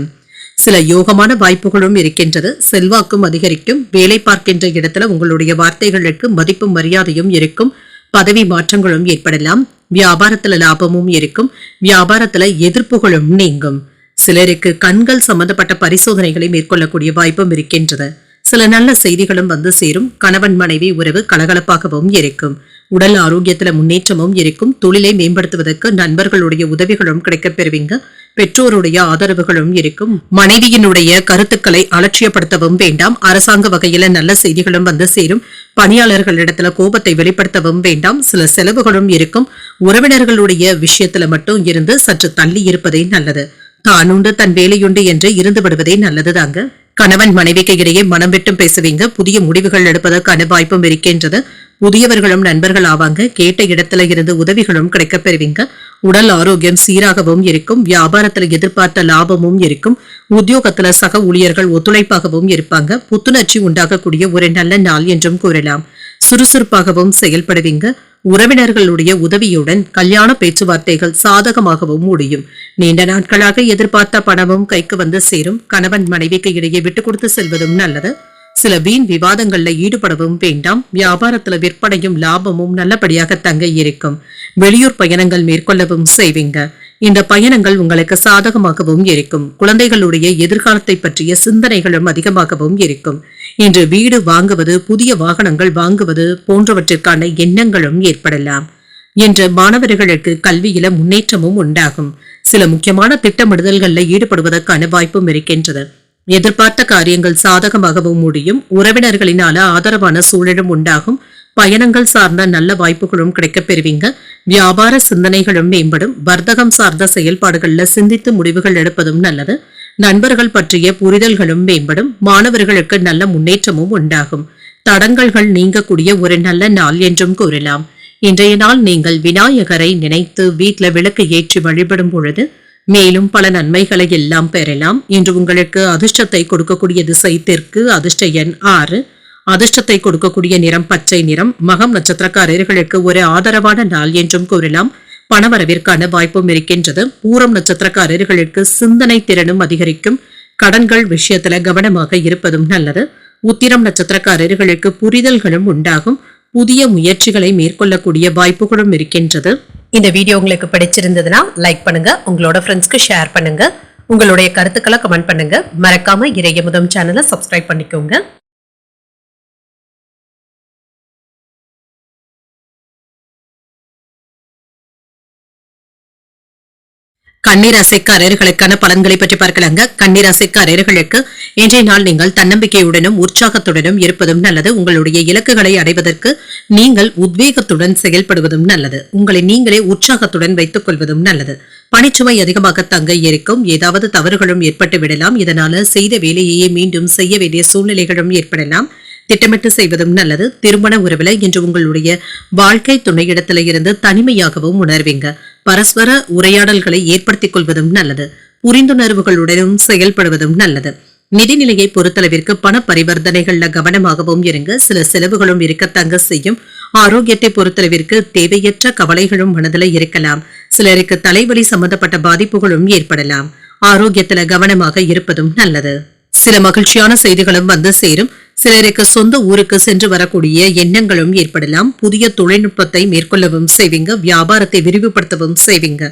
சில யோகமான வாய்ப்புகளும் இருக்கின்றது. செல்வாக்கும் அதிகரிக்கும். வேலை பார்க்கின்ற இடத்துல உங்களுடைய வார்த்தைகளுக்கு மதிப்பும் மரியாதையும் இருக்கும். பதவி மாற்றங்களும் ஏற்படலாம். வியாபாரத்துல லாபமும் இருக்கும். வியாபாரத்துல எதிர்ப்புகளும் நீங்கும். சிலருக்கு கண்கள் சம்பந்தப்பட்ட பரிசோதனைகளை மேற்கொள்ளக்கூடிய வாய்ப்பும் இருக்கின்றது. சில நல்ல செய்திகளும் வந்து சேரும். கணவன் மனைவி உறவு கலகலப்பாகவும் இருக்கும். உடல் ஆரோக்கியத்துல முன்னேற்றமும் இருக்கும். தொழிலை மேம்படுத்துவதற்கு நண்பர்களுடைய உதவிகளும் கிடைக்கப் பெறுவீங்க. பெற்றோருடைய ஆதரவுகளும் இருக்கும். மனைவியினுடைய கருத்துக்களை அலட்சியப்படுத்தவும் வேண்டாம். அரசாங்க வகையில நல்ல செய்திகளும் வந்து சேரும். பணியாளர்களிடத்துல கோபத்தை வெளிப்படுத்தவும் வேண்டாம். சில செலவுகளும் இருக்கும். உறவினர்களுடைய விஷயத்துல மட்டும் இருந்து சற்று தள்ளி இருப்பதே நல்லது. தானுண்டு தன் வேலையுண்டு என்று இருந்து விடுவதே நல்லதுதாங்க. கணவன் மனைவிக்கு இடையே மனம் விட்டும் பேசுவீங்க. புதிய முடிவுகள் எடுப்பதற்கான வாய்ப்பும் இருக்கின்றது. புதியவர்களும் நண்பர்கள் ஆவாங்க. கேட்ட இடத்துல இருந்து உதவிகளும் கிடைக்கப் பெறுவீங்க. உடல் ஆரோக்கியம் சீராகவும் இருக்கும். வியாபாரத்துல எதிர்பார்த்த லாபமும் இருக்கும். உத்தியோகத்துல சக ஊழியர்கள் ஒத்துழைப்பாகவும் இருப்பாங்க. புத்துணர்ச்சி உண்டாகக்கூடிய ஒரு நல்ல நாள் என்றும் கூறலாம். சுறுசுறுப்பாகவும் செயல்படுவீங்க. உறவினர்களுடைய உதவியுடன் கல்யாண பேச்சுவார்த்தைகள் சாதகமாகவும் முடியும். நீண்ட நாட்களாக எதிர்பார்த்த பணமும் கைக்கு வந்து சேரும். கணவன் மனைவிக்கு இடையே விட்டுக் கொடுத்து செல்வதும் நல்லது. சில வீண் விவாதங்கள்ல ஈடுபடவும் வேண்டாம். வியாபாரத்துல விற்பனையும் லாபமும் நல்லபடியாக தங்க இருக்கும். வெளியூர் பயணங்கள் மேற்கொள்ளவும் செய்வீங்க. இந்த பயணங்கள் உங்களுக்கு சாதகமாகவும் இருக்கும். குழந்தைகளுடைய எதிர்காலத்தை பற்றிய சிந்தனைகளும் அதிகமாகவும் இருக்கும். இன்று வீடு வாங்குவது, புதிய வாகனங்கள் வாங்குவது போன்றவற்றிற்கான எண்ணங்களும் ஏற்படலாம். இன்று மாணவர்களுக்கு கல்வியில முன்னேற்றமும் உண்டாகும். சில முக்கியமான திட்டமிடுதல்களில் ஈடுபடுவதற்கான வாய்ப்பும் இருக்கின்றது. எதிர்பார்த்த காரியங்கள் சாதகமாகவும் முடியும். உறவினர்களினால ஆதரவான சூழலும் உண்டாகும். பயணங்கள் சார்ந்த நல்ல வாய்ப்புகளும் கிடைக்கப் பெறுவீங்க. வியாபார சிந்தனைகளும் மேம்படும். வர்த்தகம் சார்ந்த செயல்பாடுகள்ல சிந்தித்து முடிவுகள் எடுப்பதும் நல்லது. நண்பர்கள் பற்றிய புரிதல்களும் மேம்படும். மாணவர்களுக்கு நல்ல முன்னேற்றமும் உண்டாகும். தடங்கல்கள் நீங்கக்கூடிய ஒரு நல்ல நாள் என்றும் கூறலாம். இன்றைய நாள் நீங்கள் விநாயகரை நினைத்து வீட்ல விளக்கு ஏற்றி வழிபடும் பொழுது மேலும் பல நன்மைகளை எல்லாம் பெறலாம். இன்று உங்களுக்கு அதிர்ஷ்டத்தை கொடுக்கக்கூடிய திசை தெற்கு. அதிர்ஷ்ட எண் 6. அதிர்ஷ்டத்தை கொடுக்கக்கூடிய நிறம் பச்சை நிறம். மகம் நட்சத்திரக்காரர்களுக்கு ஒரு ஆதரவான நாள் என்றும் கூறலாம். பணவரவிற்கான வாய்ப்பும் இருக்கின்றது. பூரம் நட்சத்திரக்காரர்களுக்கு சிந்தனை திறனும் அதிகரிக்கும். கடன்கள் விஷயத்துல கவனமாக இருப்பதும் நல்லது. உத்திரம் நட்சத்திரக்காரர்களுக்கு புரிதல்களும் உண்டாகும். புதிய முயற்சிகளை மேற்கொள்ளக்கூடிய வாய்ப்புகளும் இருக்கின்றது. இந்த வீடியோ உங்களுக்கு பிடிச்சிருந்ததுன்னா லைக் பண்ணுங்க. உங்களோட ஃப்ரெண்ட்ஸ்க்கு ஷேர் பண்ணுங்க. உங்களுடைய கருத்துக்களை கமெண்ட் பண்ணுங்க. மறக்காம இறையமுதம் சேனலை சப்ஸ்கிரைப் பண்ணிக்கோங்க. கன்னிராசிக்காரர்களுக்கான பலன்களை பற்றி பார்க்கலாங்க. கன்னிராசிக்காரர்களுக்கு இன்றைய நாள் நீங்கள் தன்னம்பிக்கையுடனும் உற்சாகத்துடனும் இருப்பதும் நல்லது. உங்களுடைய இலக்குகளை அடைவதற்கு நீங்கள் உத்வேகத்துடன் செயல்படுவதும் நல்லது. உங்களை நீங்களே உற்சாகத்துடன் வைத்துக் கொள்வதும் நல்லது. பணிச்சுமை அதிகமாக தங்க இருக்கும். ஏதாவது தவறுகளும் ஏற்பட்டு விடலாம். இதனால செய்த வேலையையே மீண்டும் செய்ய வேண்டிய சூழ்நிலைகளும் ஏற்படலாம். திட்டமிட்டு செய்வதும் நல்லது. திருமண உறவுல இன்று உங்களுடைய வாழ்க்கை துணையிடத்தில இருந்து தனிமையாகவும் உணர்வீங்க. பரஸ்பர உரையாடல்களை ஏற்படுத்திக் கொள்வதும் நல்லது. புரிந்துணர்வுகளுடனும் செயல்படுவதும் நல்லது. நிதிநிலையை பொறுத்தளவிற்கு பண பரிவர்த்தனைகள்ல கவனமாகவும் இருங்க. சில செலவுகளும் இருக்கத்தங்க செய்யும். ஆரோக்கியத்தை பொறுத்தளவிற்கு தேவையற்ற கவலைகளும் மனதில் இருக்கலாம். சிலருக்கு தலைவலி சம்பந்தப்பட்ட பாதிப்புகளும் ஏற்படலாம். ஆரோக்கியத்துல கவனமாக இருப்பதும் நல்லது. சில மகிழ்ச்சியான செய்திகளும் வந்து சேரும். சிலருக்கு சொந்த ஊருக்கு சென்று வரக்கூடிய எண்ணங்களும் ஏற்படலாம். புதிய தொழில்நுட்பத்தை மேற்கொள்ளவும் செய்வீங்க. வியாபாரத்தை விரிவுபடுத்தவும் செய்வீங்க.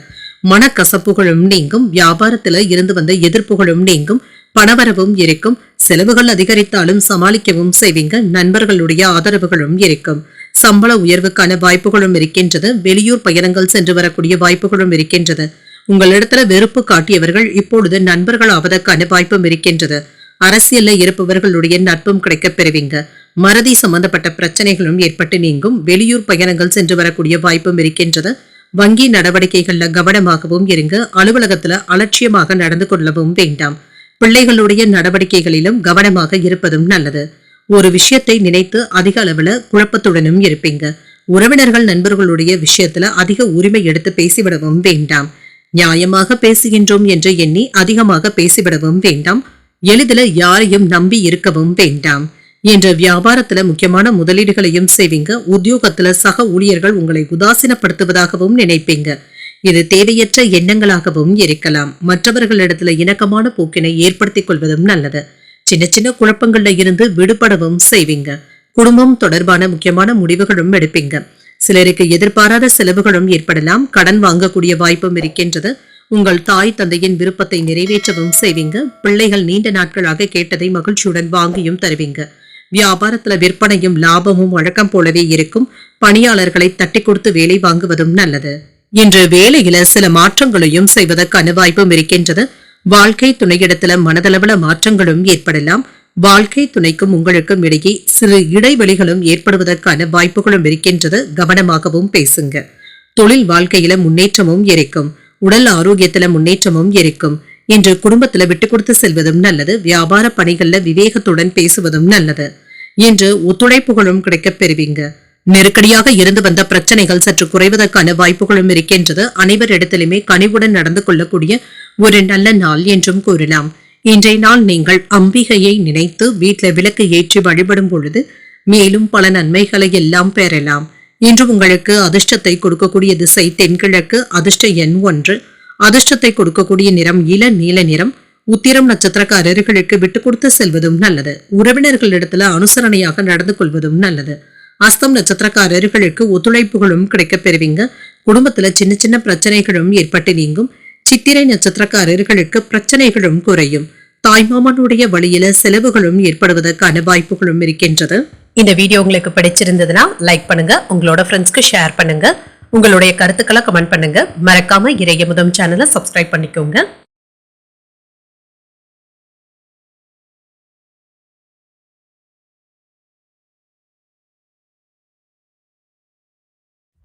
மனக்கசப்புகளும் நீங்கும். வியாபாரத்துல இருந்து வந்த எதிர்ப்புகளும் நீங்கும். பணவரவும் இருக்கும். செலவுகள் அதிகரித்தாலும் சமாளிக்கவும் செய்வீங்க. நண்பர்களுடைய ஆதரவுகளும் இருக்கும். சம்பள உயர்வுக்கான வாய்ப்புகளும் இருக்கின்றது. வெளியூர் பயணங்கள் சென்று வரக்கூடிய வாய்ப்புகளும் இருக்கின்றது. உங்களிடத்துல வெறுப்பு காட்டியவர்கள் இப்பொழுது நண்பர்கள் ஆவதற்கான வாய்ப்பும் இருக்கின்றது. அரசியல்ல இருப்பவர்களுடைய நட்பும் கிடைக்கப் பெறுவீங்க. மறதி சம்பந்தப்பட்ட பிரச்சனைகளும் ஏற்பட்டு நீங்கும். வெளியூர் பயணங்கள் சென்று வரக்கூடிய வாய்ப்பும் இருக்கின்றது. வங்கி நடவடிக்கைகள்ல கவனமாகவும் இருங்க. அலுவலகத்துல அலட்சியமாக நடந்து கொள்ளவும் வேண்டாம். பிள்ளைகளுடைய நடவடிக்கைகளிலும் கவனமாக இருப்பதும் நல்லது. ஒரு விஷயத்தை நினைத்து அதிக அளவுல குழப்பத்துடனும் இருப்பீங்க. உறவினர்கள் நண்பர்களுடைய விஷயத்துல அதிக உரிமை எடுத்து பேசிவிடவும் வேண்டாம். நியாயமாக பேசுகின்றோம் என்று எண்ணி அதிகமாக பேசிவிடவும் வேண்டாம். எளிதில் யாரையும் நம்பி இருக்கவும் வேண்டாம். என்ற வியாபாரத்துல முக்கியமான முதலீடுகளையும் செய்வீங்க. உத்தியோகத்துல சக ஊழியர்கள் உங்களை உதாசீனப்படுத்துவதாகவும் நினைப்பீங்க. இது தேவையற்ற எண்ணங்களாகவும் இருக்கலாம். மற்றவர்களிடத்துல இணக்கமான போக்கினை ஏற்படுத்திக் கொள்வதும் நல்லது. சின்ன சின்ன குழப்பங்கள்ல இருந்து விடுபடவும் செய்வீங்க. குடும்பம் தொடர்பான முக்கியமான முடிவுகளும் எடுப்பீங்க. சிலருக்கு எதிர்பாராத செலவுகளும் ஏற்படலாம். கடன் வாங்கக்கூடிய வாய்ப்பும் இருக்கின்றது. உங்கள் தாய் தந்தையின் விருப்பத்தை நிறைவேற்றவும் செய்வீங்க. பிள்ளைகள் நீண்ட நாட்களாக கேட்டதை மகிழ்ச்சியுடன் வாங்கியும் தருவீங்க. வியாபாரத்துல விற்பனையும் லாபமும் வழக்கம் போலவே இருக்கும். பணியாளர்களை தட்டி கொடுத்து வேலை வாங்குவதும் நல்லது. இன்று வேலையில சில மாற்றங்களையும் செய்வதற்கான வாய்ப்பும் இருக்கின்றது. வாழ்க்கை துணையிடத்துல மனதளவுல மாற்றங்களும் ஏற்படலாம். வாழ்க்கை துணைக்கும் உங்களுக்கும் இடையே சிறு இடைவெளிகளும் ஏற்படுவதற்கான வாய்ப்புகளும் இருக்கின்றது. கவனமாகவும் பேசுங்க. தொழில் வாழ்க்கையில முன்னேற்றமும் இருக்கும். உடல் ஆரோக்கியத்துல முன்னேற்றமும் இருக்கும். இன்று குடும்பத்துல விட்டு கொடுத்து செல்வதும் நல்லது. வியாபார பணிகள்ல விவேகத்துடன் பேசுவதும் நல்லது. இன்று ஒத்துழைப்புகளும் கிடைக்கப் பெறுவீங்க. நெருக்கடியாக இருந்து வந்த பிரச்சனைகள் சற்று குறைவதற்கான வாய்ப்புகளும் இருக்கின்றது. அனைவரிடத்திலுமே கனிவுடன் நடந்து கொள்ளக்கூடிய ஒரு நல்ல நாள் என்றும் கூறலாம். இன்றைய நாள் நீங்கள் அம்பிகையை நினைத்து வீட்டில விளக்கு ஏற்றி வழிபடும் பொழுது மேலும் பல நன்மைகளை எல்லாம் பெறலாம். இன்று உங்களுக்கு அதிர்ஷ்டத்தை கொடுக்கக்கூடிய திசை தென்கிழக்கு. அதிர்ஷ்ட எண் 1. அதிர்ஷ்டத்தை கொடுக்கக்கூடிய நிறம் இள நீல நிறம். உத்திரம் நட்சத்திரக்காரர்களுக்கு விட்டு கொடுத்து செல்வதும் நல்லது. உறவினர்களிடத்துல அனுசரணையாக நடந்து கொள்வதும் நல்லது. அஸ்தம் நட்சத்திரக்காரர்களுக்கு ஒத்துழைப்புகளும் கிடைக்கப் பெறுவீங்க. குடும்பத்துல சின்ன சின்ன பிரச்சனைகளும் ஏற்பட்டு நீங்கும். சித்திரை நட்சத்திரக்காரர்களுக்கு பிரச்சனைகளும் குறையும். தாய்மாமனுடைய வழியில செலவுகளும் ஏற்படுவதற்கான வாய்ப்புகளும் இருக்கின்றது. இந்த வீடியோ உங்களுக்கு பிடிச்சிருந்ததுன்னா லைக் பண்ணுங்க, உங்களோட ஃப்ரெண்ட்ஸ்க்கு ஷேர் பண்ணுங்க, உங்களுடைய கருத்துக்களை கமெண்ட் பண்ணுங்க. மறக்காம இறையமுதம் சேனலை சப்ஸ்கிரைப் பண்ணிக்கோங்க.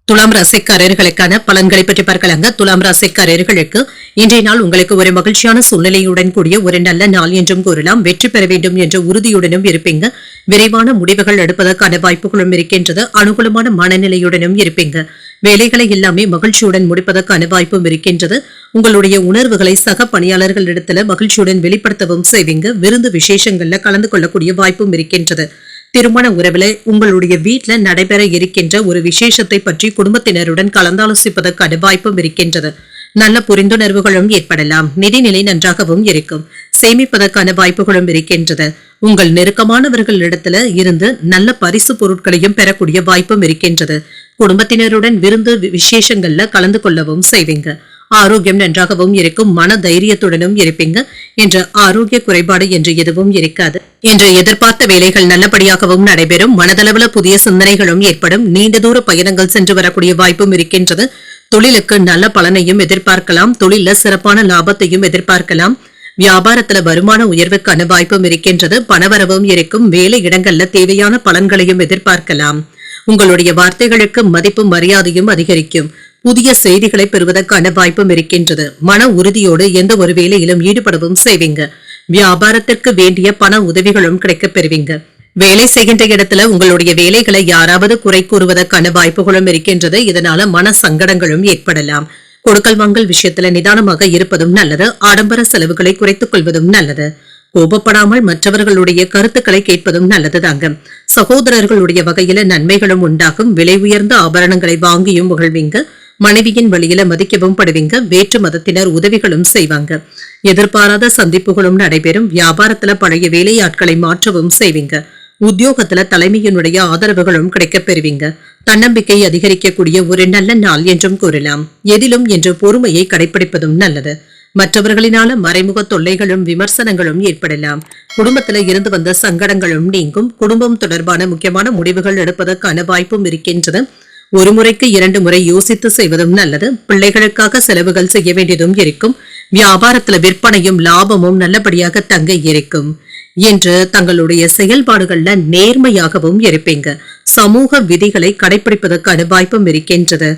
துலாம் ராசிக்காரர்களுக்கான பலன்களை பற்றி பார்க்கலாங்க. துலாம் ராசிக்காரர்களுக்கு இன்றைய நாள் உங்களுக்கு ஒரு மகிழ்ச்சியான சூழ்நிலையுடன் கூடிய ஒரு நல்ல நாள் என்றும் கூறலாம். வெற்றி பெற வேண்டும் என்ற உறுதியுடனும் இருப்பீங்க. விரைவான முடிவுகள் எடுப்பதற்கான வாய்ப்புகளும் இருக்கின்றது. அனுகூலமான மனநிலையுடனும் இருப்பீங்க. வேலைகளை எல்லாமே மகிழ்ச்சியுடன் முடிப்பதற்கான வாய்ப்பும் இருக்கின்றது. உங்களுடைய உணர்வுகளை சக பணியாளர்களிடத்துல மகிழ்ச்சியுடன் வெளிப்படுத்தவும் செய்வீங்க. விருந்து விசேஷங்கள்ல கலந்து கொள்ளக்கூடிய வாய்ப்பும் இருக்கின்றது. திருமண உறவுல உங்களுடைய வீட்டுல நடைபெற இருக்கின்ற ஒரு விசேஷத்தை பற்றி குடும்பத்தினருடன் கலந்தாலோசிப்பதற்கான வாய்ப்பும் இருக்கின்றது. நல்ல புரிந்துணர்வுகளும் ஏற்படலாம். நிதிநிலை நன்றாகவும் இருக்கும். சேமிப்பதற்கான வாய்ப்புகளும் இருக்கின்றது. உங்கள் நெருக்கமானவர்களிடத்துல இருந்து நல்ல பரிசு பொருட்களையும் பெறக்கூடிய வாய்ப்பும் இருக்கின்றது. குடும்பத்தினருடன் விருந்து விசேஷங்கள்ல கலந்து கொள்ளவும் செய்வீங்க. ஆரோக்கியம் நன்றாகவும் இருக்கும். மன தைரியத்துடனும் இருப்பீங்க. என்ற ஆரோக்கிய குறைபாடு என்று எதுவும் இருக்காது. என்று எதிர்பார்த்த வேலைகள் நல்லபடியாகவும் நடைபெறும். மனதளவுல புதிய சிந்தனைகளும் ஏற்படும். நீண்ட தூர பயணங்கள் சென்று வரக்கூடிய வாய்ப்பும் இருக்கின்றது. தொழிலுக்கு நல்ல பலனையும் எதிர்பார்க்கலாம். தொழில சிறப்பான லாபத்தையும் எதிர்பார்க்கலாம். வியாபாரத்துல வருமான உயர்வுக்கான வாய்ப்பும் இருக்கின்றது. பணவரவும் இருக்கும். வேலை இடங்கள்ல தேவையான பலன்களையும் எதிர்பார்க்கலாம். உங்களுடைய வார்த்தைகளுக்கு மதிப்பும் மரியாதையும் அதிகரிக்கும். புதிய செய்திகளை பெறுவதற்கான வாய்ப்பும் இருக்கின்றது. மன உறுதியோடு எந்த ஒரு வேலையிலும் ஈடுபடவும் செய்வீங்க. வியாபாரத்திற்கு வேண்டிய பண உதவிகளும் கிடைக்கப் பெறுவீங்க. வேலை செய்கின்ற இடத்துல உங்களுடைய வேலைகளை யாராவது குறை கூறுவதற்கான வாய்ப்புகளும் இருக்கின்றது. இதனால மன சங்கடங்களும் ஏற்படலாம். கொடுக்கல் வாங்கல் விஷயத்துல நிதானமாக இருப்பதும் நல்லது. ஆடம்பர செலவுகளை குறைத்துக் கொள்வதும் நல்லது. கோபப்படாமல் மற்றவர்களுடைய கருத்துக்களை கேட்பதும் நல்லது தாங்க. சகோதரர்களுடைய வகையில நன்மைகளும் உண்டாகும். விலை உயர்ந்த ஆபரணங்களை வாங்கியும் மகிழ்வீங்க. மனைவியின் வழியில மதிக்கவும் படுவீங்க. வேற்று மதத்தினர் உதவிகளும் செய்வாங்க. எதிர்பாராத சந்திப்புகளும் நடைபெறும். வியாபாரத்துல பழைய வேலையாட்களை மாற்றவும் செய்வீங்க. உத்தியோகத்துல தலைமையினுடைய ஆதரவுகளும் கிடைக்கப் பெறுவீங்க. தன்னம்பிக்கை அதிகரிக்கக்கூடிய ஒரு நல்ல நாள் என்றும் கூறலாம். எதிலும் என்று பொறுமையை கடைபிடிப்பதும் நல்லது. மற்றவர்களினால மறைமுக தொல்லைகளும் விமர்சனங்களும் ஏற்படலாம். குடும்பத்துல இருந்து வந்த சங்கடங்களும் நீங்கும். குடும்பம் தொடர்பான முக்கியமான முடிவுகள் எடுப்பதற்கான வாய்ப்பும் இருக்கின்றது. ஒரு முறைக்கு 2 முறை யோசித்து செய்வதும் நல்லது. பிள்ளைகளுக்காக செலவுகள் செய்ய வேண்டியதும் இருக்கும். வியாபாரத்துல விற்பனையும் லாபமும் நல்லபடியாக தங்க இருக்கும். என்று தங்களுடைய செயல்பாடுகள்ல நேர்மையாகவும் இருப்பீங்க. சமூக விதிகளை கடைபிடிப்பதற்கான வாய்ப்பும் இருக்கின்றது.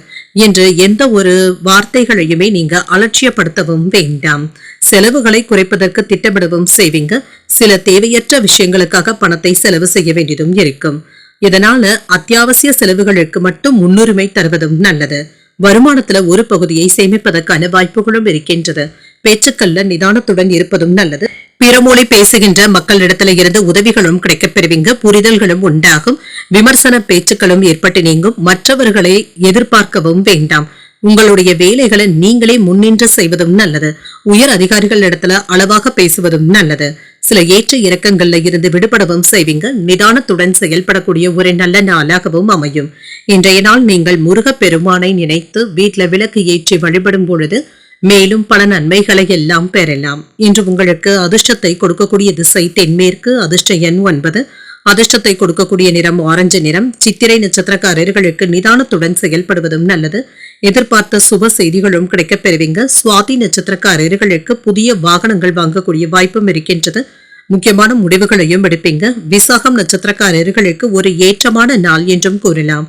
என்று எந்த ஒரு வார்த்தைகளையுமே நீங்க அலட்சியப்படுத்தவும் வேண்டாம். செலவுகளை குறைப்பதற்கு திட்டமிடவும் செய்வீங்க. சில தேவையற்ற விஷயங்களுக்காக பணத்தை செலவு செய்ய வேண்டியதும் இருக்கும். இதனால அத்தியாவசிய செலவுகளுக்கு மட்டும் முன்னுரிமை தருவதும் நல்லது. வருமானத்துல ஒரு பகுதியை சேமிப்பதற்கான வாய்ப்புகளும் இருக்கின்றது. பேச்சுக்கள்ல நிதானத்துடன் இருப்பதும் நல்லது. பிறமொழி பேசுகின்ற மக்களிடத்துல இருந்து உதவிகளும் கிடைக்கப் பெறுவீங்க. புரிதல்களும் உண்டாகும். விமர்சன பேச்சுக்களும் ஏற்பட்டு நீங்கும். மற்றவர்களை எதிர்பார்க்கவும் வேண்டாம். உங்களுடைய வேலைகளை நீங்களே முன்னின்று செய்வதும் நல்லது. உயர் அதிகாரிகள் இடத்துல அளவாக பேசுவதும் நல்லது. சில ஏற்ற இறக்கங்கள்ல இருந்து விடுபடவும் செய்வீங்க. நிதானத்துடன் செயல்படக்கூடிய ஒரு நல்ல நாளாகவும் அமையும். இன்றைய நாள் நீங்கள் முருகப் பெருமானை நினைத்து வீட்டுல விளக்கு ஏற்றி வழிபடும் பொழுது மேலும் பல நன்மைகளை எல்லாம் பெறலாம். இன்று உங்களுக்கு அதிர்ஷ்டத்தை கொடுக்கக்கூடிய திசை தென்மேற்கு. அதிர்ஷ்ட எண் 9. அதிர்ஷ்டத்தை கொடுக்கக்கூடிய நிறம் ஆரஞ்சு நிறம். சித்திரை நட்சத்திரக்காரர்களுக்கு நிதானத்துடன் செயல்படுவதும் நல்லது. எதிர்பார்த்த சுப செய்திகளும் கிடைக்கப் பெறுவீங்க. சுவாதி நட்சத்திரக்காரர்களுக்கு புதிய வாகனங்கள் வாங்கக்கூடிய வாய்ப்பும் இருக்கின்றது. முக்கியமான முடிவுகளையும் எடுப்பீங்க. விசாகம் நட்சத்திரக்காரர்களுக்கு ஒரு ஏற்றமான நாள் என்றும் கூறலாம்.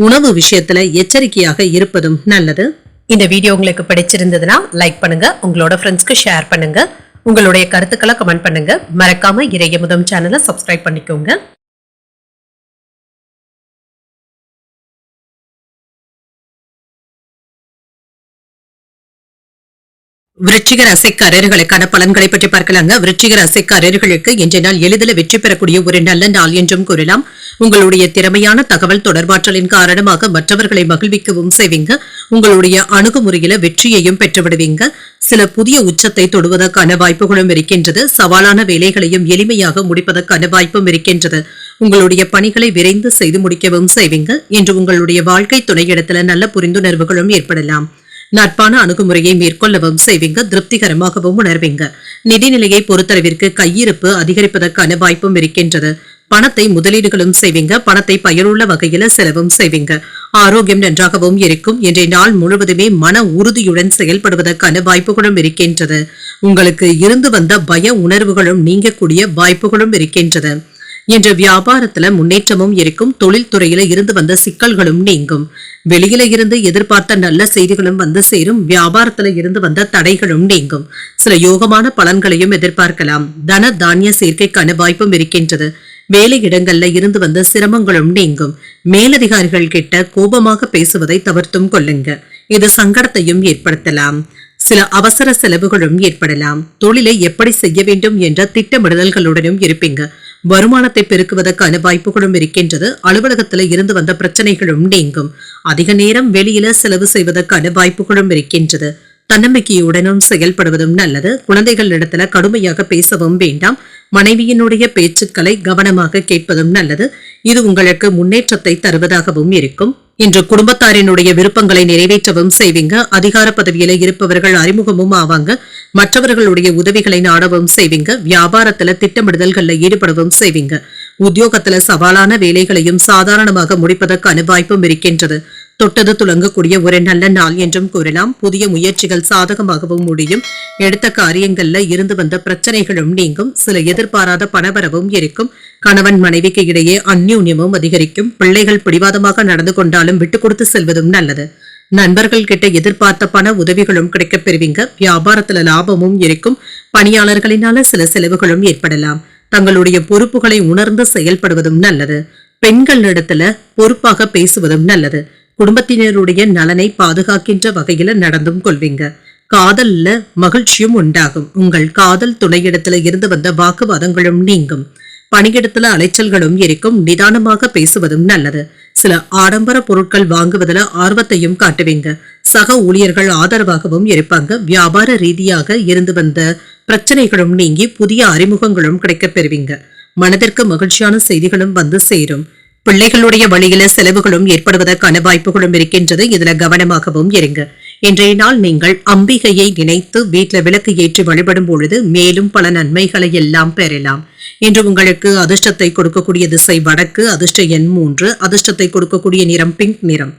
உணவு விஷயத்துல எச்சரிக்கையாக இருப்பதும் நல்லது. இந்த வீடியோ உங்களுக்கு பிடிச்சிருந்ததுன்னா லைக் பண்ணுங்க, உங்களோட ஃப்ரெண்ட்ஸ்க்கு ஷேர் பண்ணுங்க, உங்களுடைய கருத்துக்களை கமெண்ட் பண்ணுங்க. மறக்காம இறையமுதம் சேனலை சப்ஸ்கிரைப் பண்ணிக்கோங்க. விருச்சிக ராசிக்காரர்களுக்கான பலன்களை பற்றி பார்க்கலாங்க. விருச்சிக ராசிக்காரர்களுக்கு இன்றைய நாள் எளிதில் வெற்றி பெறக்கூடிய ஒரு நல்ல நாள் என்றும் கூறலாம். உங்களுடைய திறமையான தகவல் தொடர்பாற்றலின் காரணமாக மற்றவர்களை மகிழ்விக்கவும் செய்வீங்க. உங்களுடைய அணுகுமுறையில வெற்றியையும் பெற்றுவிடுவீங்க. சில புதிய உச்சத்தை தொடுவதற்கான வாய்ப்புகளும் இருக்கின்றது. சவாலான வேலைகளையும் எளிமையாக முடிப்பதற்கான வாய்ப்பும் இருக்கின்றது. உங்களுடைய பணிகளை விரைந்து செய்து முடிக்கவும் செய்வீங்க. இன்று உங்களுடைய வாழ்க்கை துணையிடத்துல நல்ல புரிந்துணர்வுகளும் ஏற்படலாம். நட்பான அணுகுமுறையை மேற்கொள்ளவும் செய்வீங்க. திருப்திகரமாகவும் உணர்வீங்க. நிதிநிலையை பொறுத்தளவிற்கு கையிருப்பு அதிகரிப்பதற்கான வாய்ப்பும் இருக்கின்றது. பணத்தை முதலீடுகளும் செய்வீங்க. பணத்தை பயனுள்ள வகையில செலவும் செய்வீங்க. ஆரோக்கியம் நன்றாகவும் இருக்கும். இன்றைய நாள் முழுவதுமே மன உறுதியுடன் செயல்படுவதற்கான வாய்ப்புகளும் இருக்கின்றது. உங்களுக்கு இருந்து வந்த பய உணர்வுகளும் நீங்கக்கூடிய வாய்ப்புகளும் இருக்கின்றது. என்ற வியாபாரத்துல முன்னேற்றமும் இருக்கும். தொழில் துறையில இருந்து வந்த சிக்கல்களும் நீங்கும். வெளியில இருந்து எதிர்பார்த்த நல்ல செய்திகளும் வந்து சேரும். வியாபாரத்துல இருந்து வந்த தடைகளும் நீங்கும். சில யோகமான பலன்களையும் எதிர்பார்க்கலாம். தன தானிய சேர்க்கைக்கான வாய்ப்பும் இருக்கின்றது. வேலை இடங்கள்ல இருந்து வந்த சிரமங்களும் நீங்கும். மேலதிகாரிகள் கிட்ட கோபமாக பேசுவதை தவிர்த்தும் கொள்ளுங்க. இது சங்கடத்தையும் ஏற்படுத்தலாம். சில அவசர செலவுகளும் ஏற்படலாம். தொழிலை எப்படி செய்ய வேண்டும் என்ற திட்டமிடுதல்களுடனும் இருப்பீங்க. வருமானத்தை பெருக்குவதற்கான வாய்ப்புகளும் இருக்கின்றது. அலுவலகத்துல இருந்து வந்த பிரச்சனைகளும் நீங்கும். அதிக நேரம் வெளியில செலவு செய்வதற்கான வாய்ப்புகளும் இருக்கின்றது. தன்னம்பிக்கையுடனும் செயல்படுவதும் நல்லது. குழந்தைகள் இடத்துல கடுமையாக பேசவும் வேண்டாம். மனைவியினுடைய பேச்சுக்களை கவனமாக கேட்பதும் நல்லது. இது உங்களுக்கு முன்னேற்றத்தை தருவதாகவும் இருக்கும். இன்று குடும்பத்தாரினுடைய விருப்பங்களை நிறைவேற்றவும் செய்வீங்க. அதிகார பதவியில இருப்பவர்கள் அறிமுகமும் ஆவாங்க. மற்றவர்களுடைய உதவிகளை நாடவும் செய்வீங்க. வியாபாரத்துல திட்டமிடுதல்கள்ல ஈடுபடவும் செய்வீங்க. உத்தியோகத்துல சவாலான வேலைகளையும் சாதாரணமாக முடிப்பதற்கான வாய்ப்பும் இருக்கின்றது. தொட்டது துளங்கக்கூடிய ஒரு நல்ல நாள் என்றும் கூறலாம். புதிய முயற்சிகள் சாதகமாகவும் முடியும். எடுத்த காரியங்கள்ல இருந்து வந்த பிரச்சனைகளும் நீங்கும். சில எதிர்பாராத பணவரவும் இருக்கும். கணவன் மனைவிக்கு இடையே அந்யோன்யமும் அதிகரிக்கும். பிள்ளைகள் பிடிவாதமாக நடந்து கொண்டாலும் விட்டு கொடுத்து செல்வதும் நல்லது. நண்பர்கள் கிட்ட எதிர்பார்த்த பண உதவிகளும் கிடைக்கப் பெறுவீங்க. வியாபாரத்துல லாபமும் இருக்கும். பணியாளர்களினால சில செலவுகளும் ஏற்படலாம். தங்களுடைய பொறுப்புகளை உணர்ந்து செயல்படுவதும் நல்லது. பெண்களிடத்துல பொறுப்பாக பேசுவதும் நல்லது. குடும்பத்தினருடைய நலனை பாதுகாக்கின்ற வகையில நடந்தும் கொள்வீங்க. காதல்ல மகிழ்ச்சியும் உண்டாகும். உங்கள் காதல் துணையிடத்துல இருந்து வந்த வாக்குவாதங்களும் நீங்கும். பணியிடத்துல அலைச்சல்களும் இருக்கும். நிதானமாக பேசுவதும் நல்லது. சில ஆடம்பர பொருட்கள் வாங்குவதில் ஆர்வத்தையும் காட்டுவீங்க. சக ஊழியர்கள் ஆதரவாகவும் இருப்பாங்க. வியாபார ரீதியாக இருந்து வந்த பிரச்சனைகளும் நீங்கி புதிய அறிமுகங்களும் கிடைக்கப் பெறுவீங்க. மனதிற்கு மகிழ்ச்சியான செய்திகளும் வந்து சேரும். பிள்ளைகளுடைய வழியில செலவுகளும் ஏற்படுவதற்கான வாய்ப்புகளும் இருக்கின்றது. இதுல கவனமாகவும் இருங்க. இன்றைய நாள் நீங்கள் அம்பிகையை நினைத்து வீட்டுல விளக்கு ஏற்றி வழிபடும் பொழுது மேலும் பல நன்மைகளை எல்லாம் பெறலாம். இன்று உங்களுக்கு அதிர்ஷ்டத்தை கொடுக்கக்கூடிய திசை வடக்கு. அதிர்ஷ்ட எண் 3. அதிர்ஷ்டத்தை கொடுக்கக்கூடிய நிறம் பிங்க் நிறம்.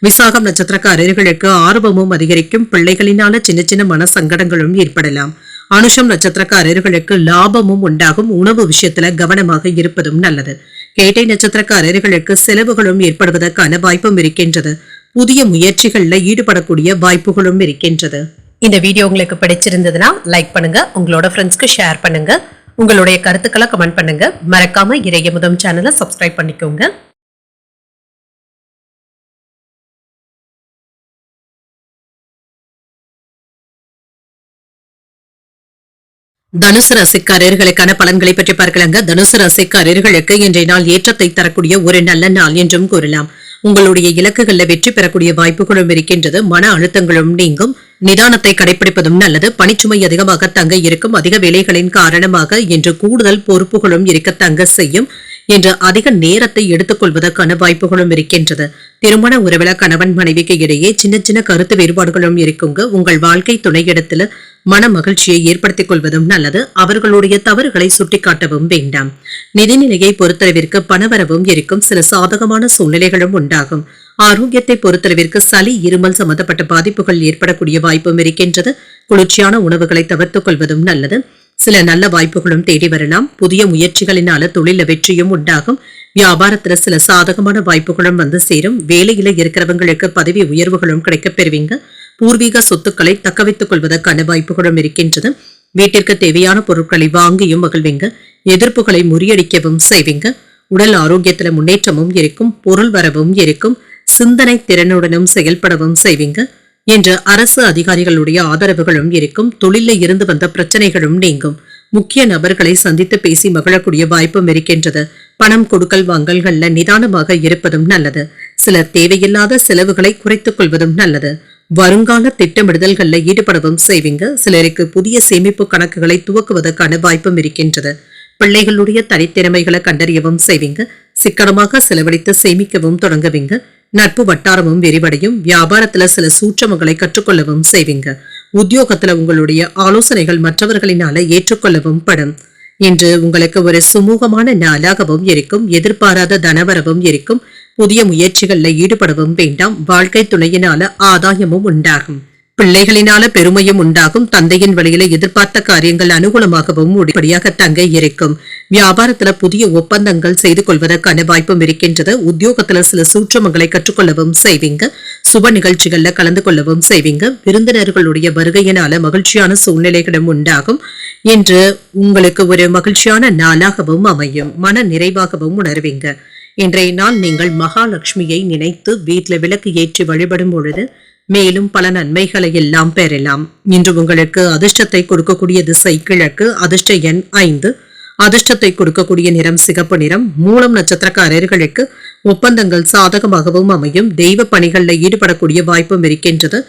விசாகம் நட்சத்திரக்காரர்களுக்கு ஆர்வமும் அதிகரிக்கும். பிள்ளைகளினால சின்ன சின்ன மன சங்கடங்களும் ஏற்படலாம். அனுஷம் நட்சத்திரக்காரர்களுக்கு லாபமும் உண்டாகும். உணவு விஷயத்துல கவனமாக இருப்பதும் நல்லது. கேட்டை நட்சத்திரக்காரர்களுக்கு செலவுகளும் ஏற்படுவதற்கான வாய்ப்பும் இருக்கின்றது. புதிய முயற்சிகள்ல ஈடுபடக்கூடிய வாய்ப்புகளும் இருக்கின்றது. இந்த வீடியோ உங்களுக்கு பிடிச்சிருந்ததுன்னா லைக் பண்ணுங்க, உங்களோட ஃப்ரெண்ட்ஸ்க்கு ஷேர் பண்ணுங்க, உங்களுடைய கருத்துக்களை கமெண்ட் பண்ணுங்க. மறக்காம இறையமுதம் சேனலை சப்ஸ்கிரைப் பண்ணிக்கோங்க. தனுசு ராசிக்காரர்களுக்கான பலன்களை பற்றி பார்க்கலாங்க. தனுசு ராசிக்காரர்களுக்கு இன்றைய நாள் ஏற்றத்தை தரக்கூடிய ஒரு நல்ல நாள் என்றும் கூறலாம். உங்களுடைய இலக்குகள்ல வெற்றி பெறக்கூடிய வாய்ப்புகளும் இருக்கின்றது. மன அழுத்தங்களும் நீங்கும். நிதானத்தை கடைபிடிப்பதும் நல்லது. பணிச்சுமை அதிகமாக தங்க இருக்கும். அதிக வேலைகளின் காரணமாக இன்று கூடுதல் பொறுப்புகளும் இருக்க தங்க செய்யும். என்று அதிக நேரத்தை எடுத்துக் கொள்வதற்கான வாய்ப்புகளும் இருக்கின்றது. திருமண உறவில கணவன் மனைவிக்கு இடையே சின்ன சின்ன கருத்து வேறுபாடுகளும் இருக்குங்க. உங்கள் வாழ்க்கை துணையிடத்துல மன மகிழ்ச்சியை ஏற்படுத்திக் கொள்வதும் நல்லது. அவர்களுடைய தவறுகளை சுட்டிக்காட்டவும் வேண்டாம். நிதிநிலையை பொறுத்தளவிற்கு பணவரவும் இருக்கும். சில சாதகமான சூழ்நிலைகளும் உண்டாகும். ஆரோக்கியத்தை பொறுத்தளவிற்கு சளி இருமல் சம்பந்தப்பட்ட பாதிப்புகள் ஏற்படக்கூடிய வாய்ப்பும் இருக்கின்றது. குளிர்ச்சியான உணவுகளை தவிர்த்துக் கொள்வதும் நல்லது. சில நல்ல வாய்ப்புகளும் தேடி வரலாம். புதிய முயற்சிகளினால தொழில வெற்றியும் உண்டாகும். வியாபாரத்துல சில சாதகமான வாய்ப்புகளும் வந்து சேரும். வேலையில இருக்கிறவங்களுக்கு பதவி உயர்வுகளும் கிடைக்கப் பெறுவீங்க. பூர்வீக சொத்துக்களை தக்கவைத்துக் கொள்வதற்கான வாய்ப்புகளும் இருக்கின்றது. வீட்டிற்கு தேவையான பொருட்களை வாங்கியும் மகிழ்வீங்க. எதிர்ப்புகளை முறியடிக்கவும் செய்வீங்க. உடல் ஆரோக்கியத்துல முன்னேற்றமும் இருக்கும். பொருள் வரவும் இருக்கும். சிந்தனை திறனுடனும் செயல்படவும் செய்வீங்க. என்று அரசு அதிகாரிகளுடைய ஆதரவுகளும் இருக்கும். தொழிலில் இருந்து வந்த பிரச்சனைகளும் நீங்கும். முக்கிய நபர்களை சந்தித்து பேசி மகிழக்கூடிய வாய்ப்பும் இருக்கின்றது. பணம் கொடுக்கல் வாங்கல்கள்ல நிதானமாக இருப்பதும் நல்லது. சிலர் தேவையில்லாத செலவுகளை குறைத்துக் கொள்வதும் நல்லது. வருங்கால திட்டமிடுதல்கள்ல ஈடுபடவும் செய்வீங்க. சிலருக்கு புதிய சேமிப்பு கணக்குகளை துவக்குவதற்கான வாய்ப்பும் இருக்கின்றது. பிள்ளைகளுடைய தனித்திறமைகளை கண்டறியவும் செய்வீங்க. சிக்கனமாக செலவழித்து சேமிக்கவும் தொடங்குவீங்க. நட்பு வட்டாரமும் விரிவடையும். வியாபாரத்துல சில சூட்சமங்களை கற்றுக்கொள்ளவும் செய்வீங்க. உத்தியோகத்துல உங்களுடைய ஆலோசனைகள் மற்றவர்களினால ஏற்றுக்கொள்ளவும் படும். இன்று உங்களுக்கு ஒரு சுமூகமான நாளாகவும் இருக்கும். எதிர்பாராத தனவரவும் இருக்கும். புதிய முயற்சிகள்ல ஈடுபடவும் வேண்டாம். வாழ்க்கை துணையினால ஆதாயமும் உண்டாகும். பிள்ளைகளினால பெருமையும் உண்டாகும். தந்தையின் வழியில எதிர்பார்த்த காரியங்கள் அனுகூலமாகவும் உடனடியாக தங்க இருக்கும். வியாபாரத்துல புதிய ஒப்பந்தங்கள் செய்து கொள்வதற்கான வாய்ப்பும் இருக்கின்றது. உத்தியோகத்துல சில சூட்சமங்களை கற்றுக்கொள்ளவும் செய்வீங்க. சுப நிகழ்ச்சிகள்ல கலந்து கொள்ளவும் செய்வீங்க. விருந்தினர்களுடைய வருகையினால மகிழ்ச்சியான சூழ்நிலைகளும் உண்டாகும். இன்று உங்களுக்கு ஒரு மகிழ்ச்சியான நாளாகவும் அமையும். மன நிறைவாகவும் உணர்வீங்க. இன்றைய நாள் நீங்கள் மகாலட்சுமியை நினைத்து வீட்டுல விளக்கு ஏற்றி வழிபடும் பொழுது மேலும் பல நன்மைகளை எல்லாம் பெறலாம். இன்று உங்களுக்கு அதிர்ஷ்டத்தை கொடுக்கக்கூடிய திசை கிழக்கு. அதிர்ஷ்ட எண் 5. அதிர்ஷ்டத்தை கொடுக்கக்கூடிய நிறம் சிகப்பு நிறம். மூலம் நட்சத்திரக்காரர்களுக்கு ஒப்பந்தங்கள் சாதகமாகவும் அமையும். தெய்வ பணிகள்ல ஈடுபடக்கூடிய வாய்ப்பும் இருக்கின்றது.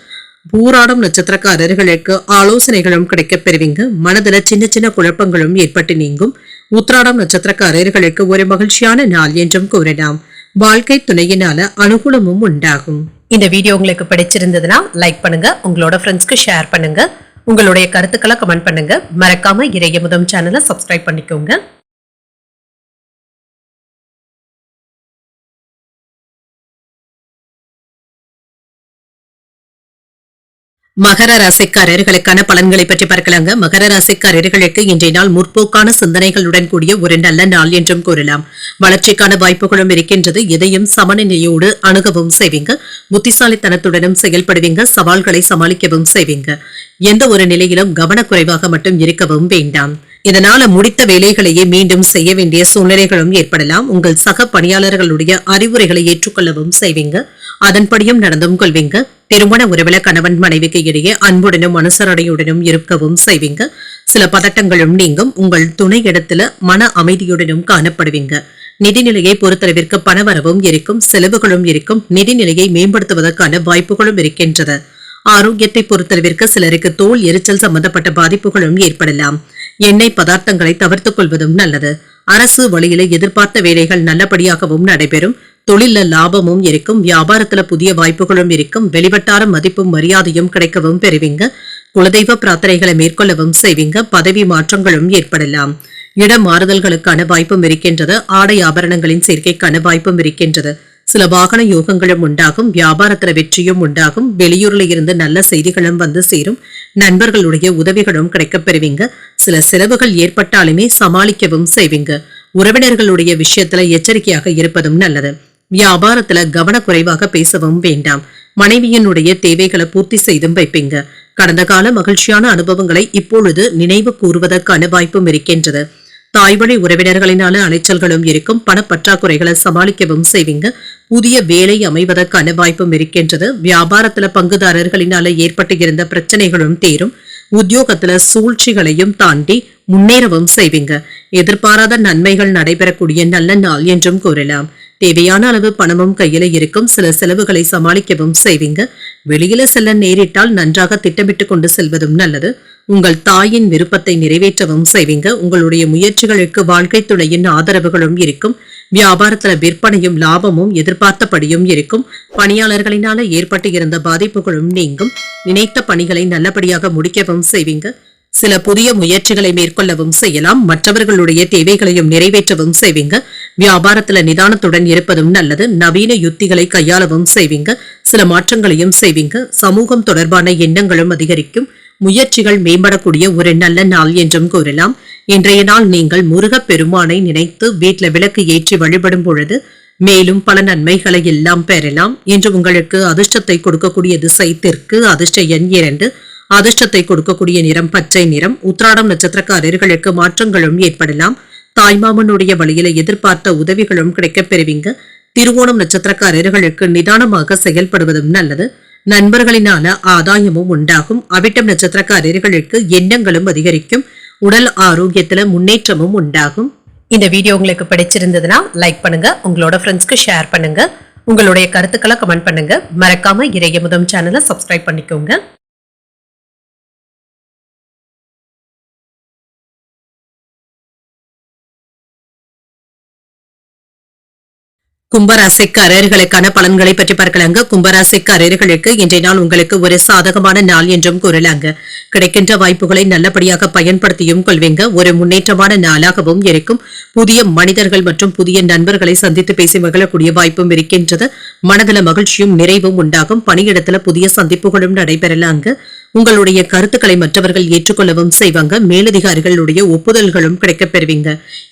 பூராடம் நட்சத்திரக்காரர்களுக்கு ஆலோசனைகளும் கிடைக்கப் பெறுவீங்க. மனதில சின்ன சின்ன குழப்பங்களும் ஏற்பட்டு நீங்கும். உத்திராடம் நட்சத்திரக்காரர்களுக்கு ஒரு மகிழ்ச்சியான நாள் என்றும் கூறலாம். வாழ்க்கை துணையினால அனுகூலமும் உண்டாகும். இந்த வீடியோ உங்களுக்கு பிடிச்சிருந்ததுன்னா லைக் பண்ணுங்க. உங்களோட ஃப்ரெண்ட்ஸ்க்கு ஷேர் பண்ணுங்க. உங்களுடைய கருத்துக்களை கமெண்ட் பண்ணுங்க. மறக்காம இறையமுதம் சேனலை சப்ஸ்கிரைப் பண்ணிக்கோங்க. மகர ராசிக்காரர்களுக்கான பலன்களை பற்றி பார்க்கலாங்க. மகர ராசிக்காரர்களுக்கு இன்றைய நாள் முற்போக்கான சிந்தனைகளுடன் கூடிய ஒரு நல்ல நாள் என்றும் கூறலாம். வளர்ச்சிக்கான வாய்ப்புகளும் இருக்கின்றது. எதையும் சமநிலையோடு அணுகவும் செய்வீங்க. புத்திசாலித்தனத்துடனும் செயல்படுவீங்க. சவால்களை சமாளிக்கவும் செய்வீங்க. எந்த ஒரு நிலையிலும் கவனக்குறைவாக மட்டும் இருக்கவும் வேண்டாம். இதனால முடித்த வேலைகளையே மீண்டும் செய்ய வேண்டிய சூழ்நிலைகளும் ஏற்படலாம். உங்கள் சக பணியாளர்களுடைய அறிவுரைகளை ஏற்றுக்கொள்ளவும் செய்வீங்க. அதன்படியும் நடந்தும் கொள்வீங்க. திருமண உறவுல கணவன் மனைவிக்கு இடையே அன்புடனும் அனுசரணையுடனும் இருக்கவும் செய்வீங்க. சில பதட்டங்களும் நீங்கும். உங்கள் துணை இடத்துல மன அமைதியுடனும் காணப்படுவீங்க. நிதிநிலையை பொறுத்தளவிற்கு பணவரவும் இருக்கும். செலவுகளும் இருக்கும். நிதிநிலையை மேம்படுத்துவதற்கான வாய்ப்புகளும் இருக்கின்றது. ஆரோக்கியத்தை பொறுத்தளவிற்கு சிலருக்கு தோல் எரிச்சல் சம்பந்தப்பட்ட பாதிப்புகளும் ஏற்படலாம். எண்ணெய் பதார்த்தங்களை தவிர்த்துக் கொள்வதும் நல்லது. அரசு வழியில எதிர்பார்த்த வேலைகள் நல்லபடியாகவும் நடைபெறும். தொழில லாபமும் இருக்கும். வியாபாரத்துல புதிய வாய்ப்புகளும் இருக்கும். வெளிவட்டார மதிப்பும் மரியாதையும் கிடைக்கவும் பெறுவீங்க. குலதெய்வ பிரார்த்தனைகளை மேற்கொள்ளவும் செய்வீங்க. பதவி மாற்றங்களும் ஏற்படலாம். இட மாறுதல்களுக்கான வாய்ப்பும் இருக்கின்றது. ஆடை ஆபரணங்களின் சேர்க்கைக்கான வாய்ப்பும் இருக்கின்றது. சில வாகன யோகங்களும் உண்டாகும். வியாபாரத்துல வெற்றியும் உண்டாகும். வெளியூர்ல இருந்து நல்ல செய்திகளும் வந்து சேரும். நண்பர்களுடைய உதவிகளும் கிடைக்கப் பெறுவீங்க. சில செலவுகள் ஏற்பட்டாலுமே சமாளிக்கவும் செய்வீங்க. உறவினர்களுடைய விஷயத்துல எச்சரிக்கையாக இருப்பதும் நல்லது. வியாபாரத்துல கவனக்குறைவாக பேசவும் வேண்டாம். மனைவியினுடைய தேவைகளை பூர்த்தி செய்தும் வைப்பீங்க. கடந்த கால மகிழ்ச்சியான அனுபவங்களை இப்பொழுது நினைவு கூறுவதற்கான வாய்ப்பும் இருக்கின்றது. தாய்வழி உறவினர்களினால அலைச்சல்களும் இருக்கும். பணப்பற்றாக்குறைகளை சமாளிக்கவும் செய்வீங்க. புதிய வேலை அமைவதற்கான வாய்ப்பும் இருக்கின்றது. வியாபாரத்துல பங்குதாரர்களினால ஏற்பட்டு இருந்த பிரச்சனைகளும் தீரும். உத்தியோகத்துல சூழ்ச்சிகளையும் தாண்டி முன்னேறவும் செய்வீங்க. எதிர்பாராத நன்மைகள் நடைபெறக்கூடிய நல்ல நாள் என்றும் கூறலாம். தேவையான அளவு பணமும் கையில இருக்கும். சில செலவுகளை சமாளிக்கவும் செய்வீங்க. வெளியில செல்ல நேரிட்டால் நன்றாக திட்டமிட்டுக் கொண்டு செல்வதும் நல்லது. உங்கள் தாயின் விருப்பத்தை நிறைவேற்றவும் செய்வீங்க. உங்களுடைய முயற்சிகளுக்கு வாழ்க்கை துணையின் ஆதரவுகளும் இருக்கும். வியாபாரத்துல விற்பனையும் லாபமும் எதிர்பார்த்தபடியும் இருக்கும். பணியாளர்களினால ஏற்பட்டு இருந்த பாதிப்புகளும் நீங்கும். நினைத்த பணிகளை நல்லபடியாக முடிக்கவும் செய்வீங்க. சில புதிய முயற்சிகளை மேற்கொள்ளவும் செய்யலாம். மற்றவர்களுடைய தேவைகளையும் நிறைவேற்றவும் செய்வீங்க. வியாபாரத்துல நிதானத்துடன் இருப்பதும் நல்லது. நவீன யுத்திகளை கையாளவும் செய்வீங்க. சில மாற்றங்களையும் செய்வீங்க. சமூகம் தொடர்பான எண்ணங்களும் அதிகரிக்கும். முயற்சிகள் மேம்படக்கூடிய ஒரு நல்ல நாள் என்றும் கூறலாம். இன்றைய நாள் நீங்கள் முருகப் பெருமானை நினைத்து வீட்டுல விளக்கு ஏற்றி வழிபடும் பொழுது மேலும் பல நன்மைகளை எல்லாம் பெறலாம். இன்று உங்களுக்கு அதிர்ஷ்டத்தை கொடுக்கக்கூடிய திசை தெற்கு, அதிர்ஷ்ட எண் 2, அதிர்ஷ்டத்தை கொடுக்கக்கூடிய நிறம் பச்சை நிறம். உத்திராடம் நட்சத்திரக்காரர்களுக்கு மாற்றங்களும் ஏற்படலாம். தாய்மாமனுடைய வழியில எதிர்பார்த்த உதவிகளும் கிடைக்கப் பெறுவீங்க. திருவோணம் நட்சத்திரக்காரர்களுக்கு நிதானமாக செயல்படுவதும் நல்லது. நண்பர்களினால ஆதாயமும் உண்டாகும். அவிட்டம் நட்சத்திரக்காரர்களுக்கு எண்ணங்களும் அதிகரிக்கும். உடல் ஆரோக்கியத்துல முன்னேற்றமும் உண்டாகும். இந்த வீடியோ உங்களுக்கு பிடிச்சிருந்ததுன்னா லைக் பண்ணுங்க, உங்களோட ஃப்ரெண்ட்ஸ்க்கு ஷேர் பண்ணுங்க, உங்களுடைய கருத்துக்களை கமெண்ட் பண்ணுங்க. மறக்காம இறையமுதம் சேனலை சப்ஸ்கிரைப் பண்ணிக்கோங்க. கும்பராசிக்காரர்களுக்கான பலன்களை பற்றி பார்க்கலாங்க. கும்பராசிக்காரர்களுக்கு இன்றைய நாள் உங்களுக்கு ஒரு சாதகமான நாள் என்றும் கூறலாங்க. கிடைக்கின்ற வாய்ப்புகளை நல்லபடியாக பயன்படுத்தியும் கொள்வீங்க. ஒரு முன்னேற்றமான நாளாகவும் இருக்கும். புதிய மனிதர்கள் மற்றும் புதிய நண்பர்களை சந்தித்து பேசி மகிழக்கூடிய வாய்ப்பும் இருக்கின்றது. மனதில மகிழ்ச்சியும் நிறைவும் உண்டாகும். பணியிடத்துல புதிய சந்திப்புகளும் நடைபெறலாங்க. உங்களுடைய கருத்துக்களை மற்றவர்கள் ஏற்றுக்கொள்ளவும் செய்வாங்க. மேலதிகாரிகளுடைய ஒப்புதல்களும் கிடைக்கப் பெறுவீங்க.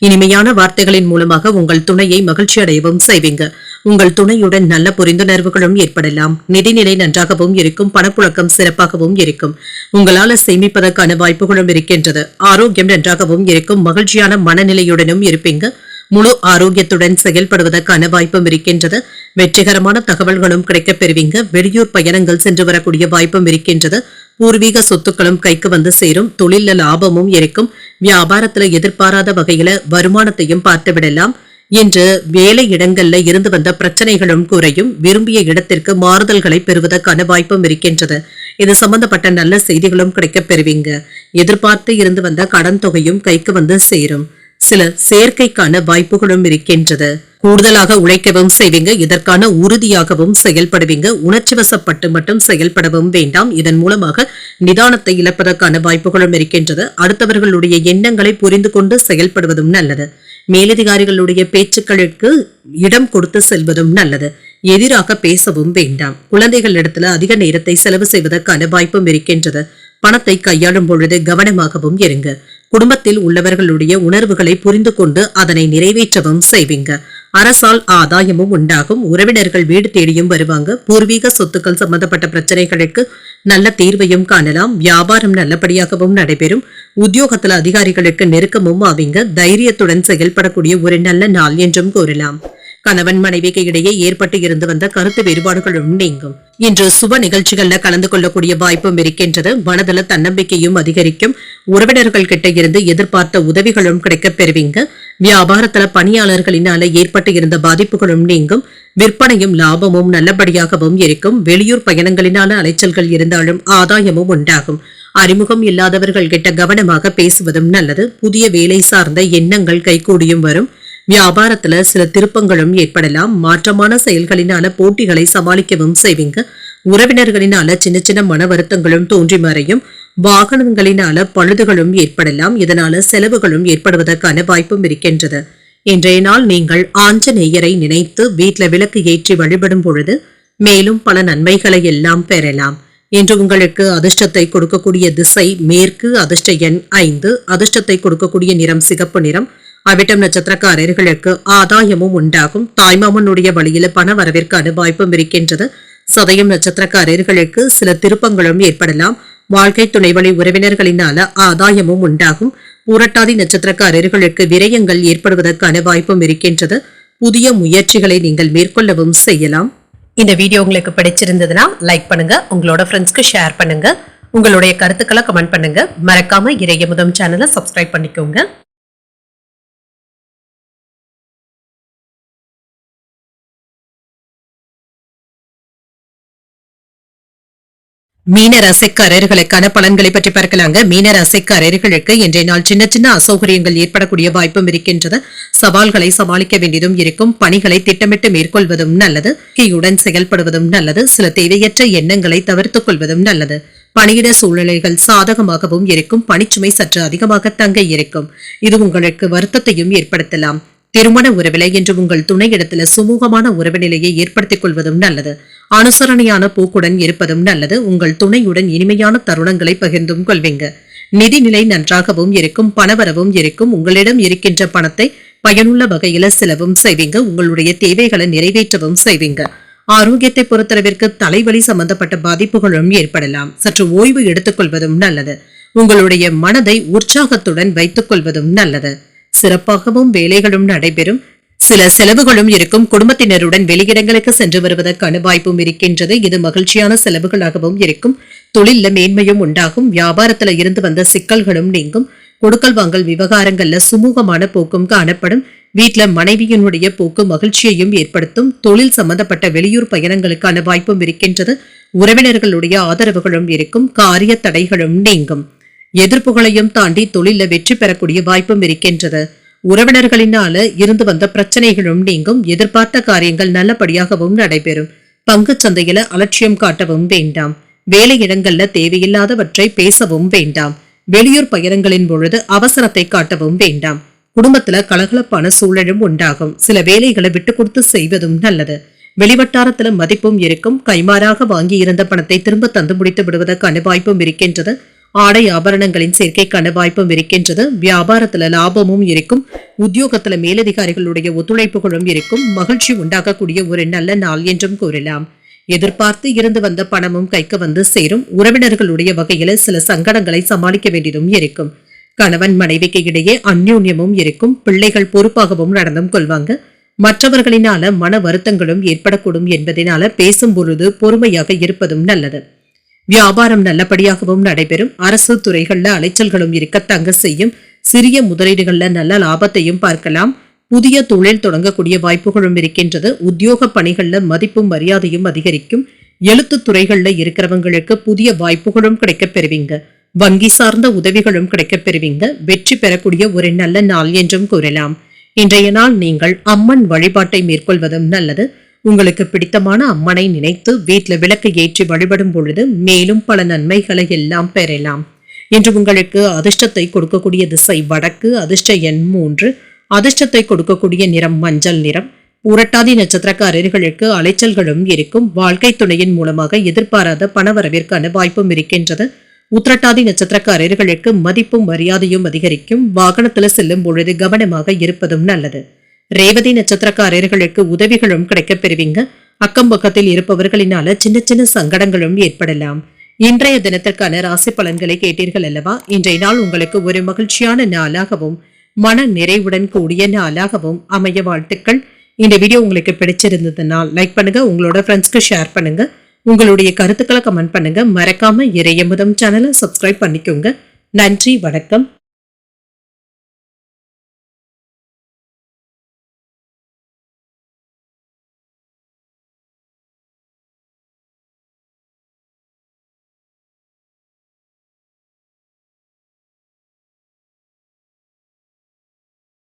இனிமையான வார்த்தைகளின் மூலமாக உங்கள் துணையை மகிழ்ச்சி அடையவும் செய்வீங்க. உங்கள் துணையுடன் நல்ல புரிந்துணர்வுகளும் ஏற்படலாம். நிதிநிலை நன்றாகவும் இருக்கும். பணப்புழக்கம் சிறப்பாகவும் இருக்கும். உங்களால சேமிப்பதற்கான வாய்ப்புகளும் இருக்கின்றது. ஆரோக்கியம் நன்றாகவும் இருக்கும். மகிழ்ச்சியான மனநிலையுடனும் இருப்பீங்க. முழு ஆரோக்கியத்துடன் செயல்படுவதற்கான வாய்ப்பும் இருக்கின்றது. வெற்றிகரமான தகவல்களும் கிடைக்கப் பெறுவீங்க. வெளியூர் பயணங்கள் சென்று வரக்கூடிய வாய்ப்பும் இருக்கின்றது. பூர்வீக சொத்துக்களும் கைக்கு வந்து சேரும். தொழில லாபமும் இருக்கும். வியாபாரத்துல எதிர்பாராத வகையில வருமானத்தையும் பார்த்து விடலாம். இன்று வேலை இடங்கள்ல இருந்து வந்த பிரச்சனைகளும் குறையும். விரும்பிய இடத்திற்கு மாறுதல்களை பெறுவதற்கான வாய்ப்பும் இருக்கின்றது. இது சம்பந்தப்பட்ட நல்ல செய்திகளும் கிடைக்கப் பெறுவீங்க. எதிர்பார்த்து இருந்து வந்த கடன் தொகையும் கைக்கு வந்து சேரும். சில சேர்க்கைக்கான வாய்ப்புகளும் இருக்கின்றது. கூடுதலாக உழைக்கவும் செய்வீங்க. இதற்கான உறுதியாகவும் செயல்படுவீங்க. உணர்ச்சி வசப்பட்டு மட்டும் செயல்படவும் வேண்டாம். இதன் மூலமாக நிதானத்தை இழப்பதற்கான வாய்ப்புகளும் இருக்கின்றது. அடுத்தவர்களுடைய எண்ணங்களை புரிந்து கொண்டு செயல்படுவதும் நல்லது. மேலதிகாரிகளுடைய பேச்சுக்களுக்கு இடம் கொடுத்து செல்வதும் நல்லது. எதிராக பேசவும் வேண்டாம். குழந்தைகள் இடத்துல அதிக நேரத்தை செலவு செய்வதற்கான வாய்ப்பும் இருக்கின்றது. பணத்தை கையாளும் பொழுது கவனமாகவும் இருங்க. குடும்பத்தில் உள்ளவர்களுடைய உணர்வுகளை புரிந்து கொண்டு அதனை நிறைவேற்றவும் செய்வீங்க. அரசால் ஆதாயமும் உண்டாகும். உறவினர்கள் வீடு தேடியும் வருவாங்க. பூர்வீக சொத்துக்கள் சம்பந்தப்பட்ட பிரச்சனைகளுக்கு நல்ல தீர்வையும் காணலாம். வியாபாரம் நல்லபடியாகவும் நடைபெறும். உத்தியோகத்துல அதிகாரிகளுக்கு நெருக்கமும் ஆவீங்க. தைரியத்துடன் செயல்படக்கூடிய ஒரு நல்ல நாள் என்றும் கூறலாம். கணவன் மனைவிக்கு இடையே ஏற்பட்டு இருந்து வந்த கருத்து வேறுபாடுகளும் நீங்கும். இன்று சுப நிகழ்ச்சிகள்ல கலந்து கொள்ளக்கூடிய வாய்ப்பும் இருக்கின்றது. மனதில தன்னம்பிக்கையும் அதிகரிக்கும். உறவினர்கள் கிட்ட இருந்து எதிர்பார்த்த உதவிகளும் கிடைக்கப் பெறுவீங்க. வியாபாரத்துல பணியாளர்களினால ஏற்பட்டு இருந்த பாதிப்புகளும் நீங்கும். விற்பனையும் லாபமும் நல்லபடியாகவும் இருக்கும். வெளியூர் பயணங்களினால அலைச்சல்கள் இருந்தாலும் ஆதாயமும் உண்டாகும். அறிமுகம் இல்லாதவர்கள் கிட்ட கவனமாக பேசுவதும் நல்லது. புதிய வேலை சார்ந்த எண்ணங்கள் கைகூடியும் வரும். வியாபாரத்துல சில திருப்பங்களும் ஏற்படலாம். மாற்றமான செயல்களினால போட்டிகளை சமாளிக்கவும் செய்வீங்க. உறவினர்களினால சின்ன சின்ன மன வருத்தங்களும் தோன்றி மறையும். வாகனங்களினால பழுதுகளும் ஏற்படலாம். இதனால செலவுகளும் ஏற்படுவதற்கான வாய்ப்பும் இருக்கின்றது. இன்றைய நாள் நீங்கள் ஆஞ்சநேயரை நினைத்து வீட்டுல விளக்கு ஏற்றி வழிபடும் பொழுது மேலும் பல நன்மைகளை எல்லாம் பெறலாம். இன்று உங்களுக்கு அதிர்ஷ்டத்தை கொடுக்கக்கூடிய திசை மேற்கு, அதிர்ஷ்ட எண் 5, அதிர்ஷ்டத்தை கொடுக்கக்கூடிய நிறம் சிகப்பு நிறம். அவிட்டம் நட்சத்திரக்காரர்களுக்கு ஆதாயமும் உண்டாகும். தாய்மாமனுடைய வழியில பண வரவிற்கான வாய்ப்பும் இருக்கின்றது. சதயம் நட்சத்திரக்காரர்களுக்கு சில திருப்பங்களும் ஏற்படலாம். வாழ்க்கை துணை வழி உறவினர்களினால ஆதாயமும் உண்டாகும். பூரட்டாதி நட்சத்திரக்காரர்களுக்கு விரயங்கள் ஏற்படுவதற்கான வாய்ப்பும் இருக்கின்றது. புதிய முயற்சிகளை நீங்கள் மேற்கொள்ளவும் செய்யலாம். இந்த வீடியோ உங்களுக்கு பிடிச்சிருந்ததுன்னா லைக் பண்ணுங்க, உங்களோட ஃப்ரெண்ட்ஸ்க்கு ஷேர் பண்ணுங்க, உங்களுடைய கருத்துக்களை கமெண்ட் பண்ணுங்க. மறக்காம இறையமுதம் சேனலை சப்ஸ்கிரைப் பண்ணிக்கோங்க. மீன ராசிக்காரர்களுக்கான பலன்களை பற்றி பார்க்கலாங்க. மீன ராசிக்காரர்களுக்கு இன்றைய நாள் சின்ன சின்ன அசௌகரியங்கள் ஏற்படக்கூடிய வாய்ப்பும் இருக்கின்றது. சவால்களை சமாளிக்க வேண்டியதும் இருக்கும். பணிகளை திட்டமிட்டு மேற்கொள்வதும் நல்லது. கீயுடன் செயல்படுவதும் நல்லது. சில தேவையற்ற எண்ணங்களை தவிர்த்துக் கொள்வதும் நல்லது. பணியிட சூழ்நிலைகள் சாதகமாகவும் இருக்கும். பணிச்சுமை சற்று அதிகமாக தங்க இருக்கும். இது உங்களுக்கு வருத்தத்தையும் ஏற்படுத்தலாம். திருமண உறவிலை என்று உங்கள் துணையிடத்துல சுமூகமான உறவு நிலையை ஏற்படுத்திக் கொள்வதும் நல்லது. அனுசரணையான போக்குடன் இருப்பதும் நல்லது. உங்கள் துணையுடன் இனிமையான தருணங்களை பகிர்ந்தும் கொள்வீங்க. நிதிநிலை நன்றாகவும் இருக்கும். பணவரவும் இருக்கும். உங்களிடம் இருக்கின்ற பணத்தை பயனுள்ள வகையில செலவும் செய்வீங்க. உங்களுடைய தேவைகளை நிறைவேற்றவும் செய்வீங்க. ஆரோக்கியத்தை பொறுத்தளவிற்கு தலைவலி சம்பந்தப்பட்ட பாதிப்புகளும் ஏற்படலாம். சற்று ஓய்வு எடுத்துக்கொள்வதும் நல்லது. உங்களுடைய மனதை உற்சாகத்துடன் வைத்துக் கொள்வதும் நல்லது. சிறப்பாகவும் வேலைகளும் நடைபெறும். சில செலவுகளும் இருக்கும். குடும்பத்தினருடன் வெளியிடங்களுக்கு சென்று வருவதற்கான வாய்ப்பும் இருக்கின்றது. இது மகிழ்ச்சியான செலவுகளாகவும் இருக்கும். தொழில மேன்மையும் உண்டாகும். வியாபாரத்துல இருந்து வந்த சிக்கல்களும் நீங்கும். கொடுக்கல் வாங்கல் விவகாரங்கள்ல சுமூகமான போக்கும் காணப்படும். வீட்டுல மனைவியினுடைய போக்கு மகிழ்ச்சியையும் ஏற்படுத்தும். தொழில் சம்பந்தப்பட்ட வெளியூர் பயணங்களுக்கான வாய்ப்பும் இருக்கின்றது. உறவினர்களுடைய ஆதரவுகளும் இருக்கும். காரிய தடைகளும் நீங்கும். எதிர்ப்புகளையும் தாண்டி தொழில வெற்றி பெறக்கூடிய வாய்ப்பும் இருக்கின்றது. உறவினர்களினால இருந்து வந்த பிரச்சனைகளும் நீங்கும். எதிர்பார்த்த காரியங்கள் நல்லபடியாகவும் நடைபெறும். பங்கு சந்தையில அலட்சியம் காட்டவும் வேண்டாம். வேலையிடங்கள்ல தேவையில்லாதவற்றை பேசவும் வேண்டாம். வெளியூர் பயணங்களின் பொழுது அவசரத்தை காட்டவும் வேண்டாம். குடும்பத்துல கலகலப்பான சூழலும் உண்டாகும். சில வேலைகளை விட்டு கொடுத்து செய்வதும் நல்லது. வெளிவட்டாரத்துல மதிப்பும் இருக்கும். கைமாறாக வாங்கி இருந்த பணத்தை திரும்ப தந்து முடித்து விடுவதற்கான வாய்ப்பும் இருக்கின்றது. ஆடை ஆபரணங்களின் சேர்க்கைக்கான வாய்ப்பும் இருக்கின்றது. வியாபாரத்துல லாபமும் இருக்கும். உத்தியோகத்துல மேலதிகாரிகளுடைய ஒத்துழைப்புகளும் இருக்கும். மகிழ்ச்சி உண்டாக்கக்கூடிய ஒரு நல்ல நாள் என்றும் கூறலாம். எதிர்பார்த்து இருந்து வந்த பணமும் கைக்கு வந்து சேரும். உறவினர்களுடைய வகையில சில சங்கடங்களை சமாளிக்க வேண்டியதும் இருக்கும். கணவன் மனைவிக்கு இடையே அந்யோன்யமும் இருக்கும். பிள்ளைகள் பொறுப்பாகவும் நடந்தும் கொள்வாங்க. மற்றவர்களினால மன வருத்தங்களும் ஏற்படக்கூடும் என்பதனால பேசும் பொழுது பொறுமையாக இருப்பதும் நல்லது. வியாபாரம் நல்லபடியாகவும் நடைபெறும். அரசு துறைகள்ல அலைச்சல்களும் இருக்க தங்க செய்யும். சிறிய முதலீடுகள்ல நல்ல லாபத்தையும் பார்க்கலாம். புதிய தொழில் தொடங்கக்கூடிய வாய்ப்புகளும் இருக்கின்றது. உத்தியோக பணிகள்ல மதிப்பும் மரியாதையும் அதிகரிக்கும். எழுத்து துறைகள்ல இருக்கிறவங்களுக்கு புதிய வாய்ப்புகளும் கிடைக்கப் பெறுவீங்க. வங்கி சார்ந்த உதவிகளும் கிடைக்கப் பெறுவீங்க. வெற்றி பெறக்கூடிய ஒரு நல்ல நாள் என்றும் கூறலாம். இன்றைய நாள் நீங்கள் அம்மன் வழிபாட்டை மேற்கொள்வதும் நல்லது. உங்களுக்கு பிடித்தமான அம்மனை நினைத்து வீட்டுல விளக்கு ஏற்றி வழிபடும் பொழுது மேலும் பல நன்மைகளை எல்லாம் பெறலாம். இன்று உங்களுக்கு அதிர்ஷ்டத்தை கொடுக்கக்கூடிய திசை வடக்கு. அதிர்ஷ்ட எண் 3. அதிர்ஷ்டத்தை கொடுக்கக்கூடிய நிறம் மஞ்சள் நிறம். புரட்டாதி நட்சத்திரக்காரர்களுக்கு அலைச்சல்களும் இருக்கும். வாழ்க்கை துணையின் மூலமாக எதிர்பாராத பணவரவிற்கான வாய்ப்பும் இருக்கின்றது. உத்திரட்டாதி நட்சத்திரக்காரர்களுக்கு மதிப்பும் மரியாதையும் அதிகரிக்கும். வாகனத்துல செல்லும் பொழுது கவனமாக இருப்பதும் நல்லது. ரேவதி நட்சத்திரக்காரர்களுக்கு உதவிகளும் கிடைக்கப் பெறுவீங்க. அக்கம் பக்கத்தில் இருப்பவர்களினால சின்ன சின்ன சங்கடங்களும் ஏற்படலாம். இன்றைய தினத்திற்கான ராசி பலன்களை கேட்டீர்கள் அல்லவா? இன்றைய நாள் உங்களுக்கு ஒரு மகிழ்ச்சியான நாளாகவும் மன நிறைவுடன் கூடிய நாளாகவும் அமைய வாழ்த்துக்கள். இந்த வீடியோ உங்களுக்கு பிடிச்சிருந்ததுனால் லைக் பண்ணுங்க. உங்களோட ஃப்ரெண்ட்ஸ்க்கு ஷேர் பண்ணுங்க. உங்களுடைய கருத்துக்களை கமெண்ட் பண்ணுங்க. மறக்காம இறையமுதம் சேனலை சப்ஸ்கிரைப் பண்ணிக்கோங்க. நன்றி, வணக்கம்.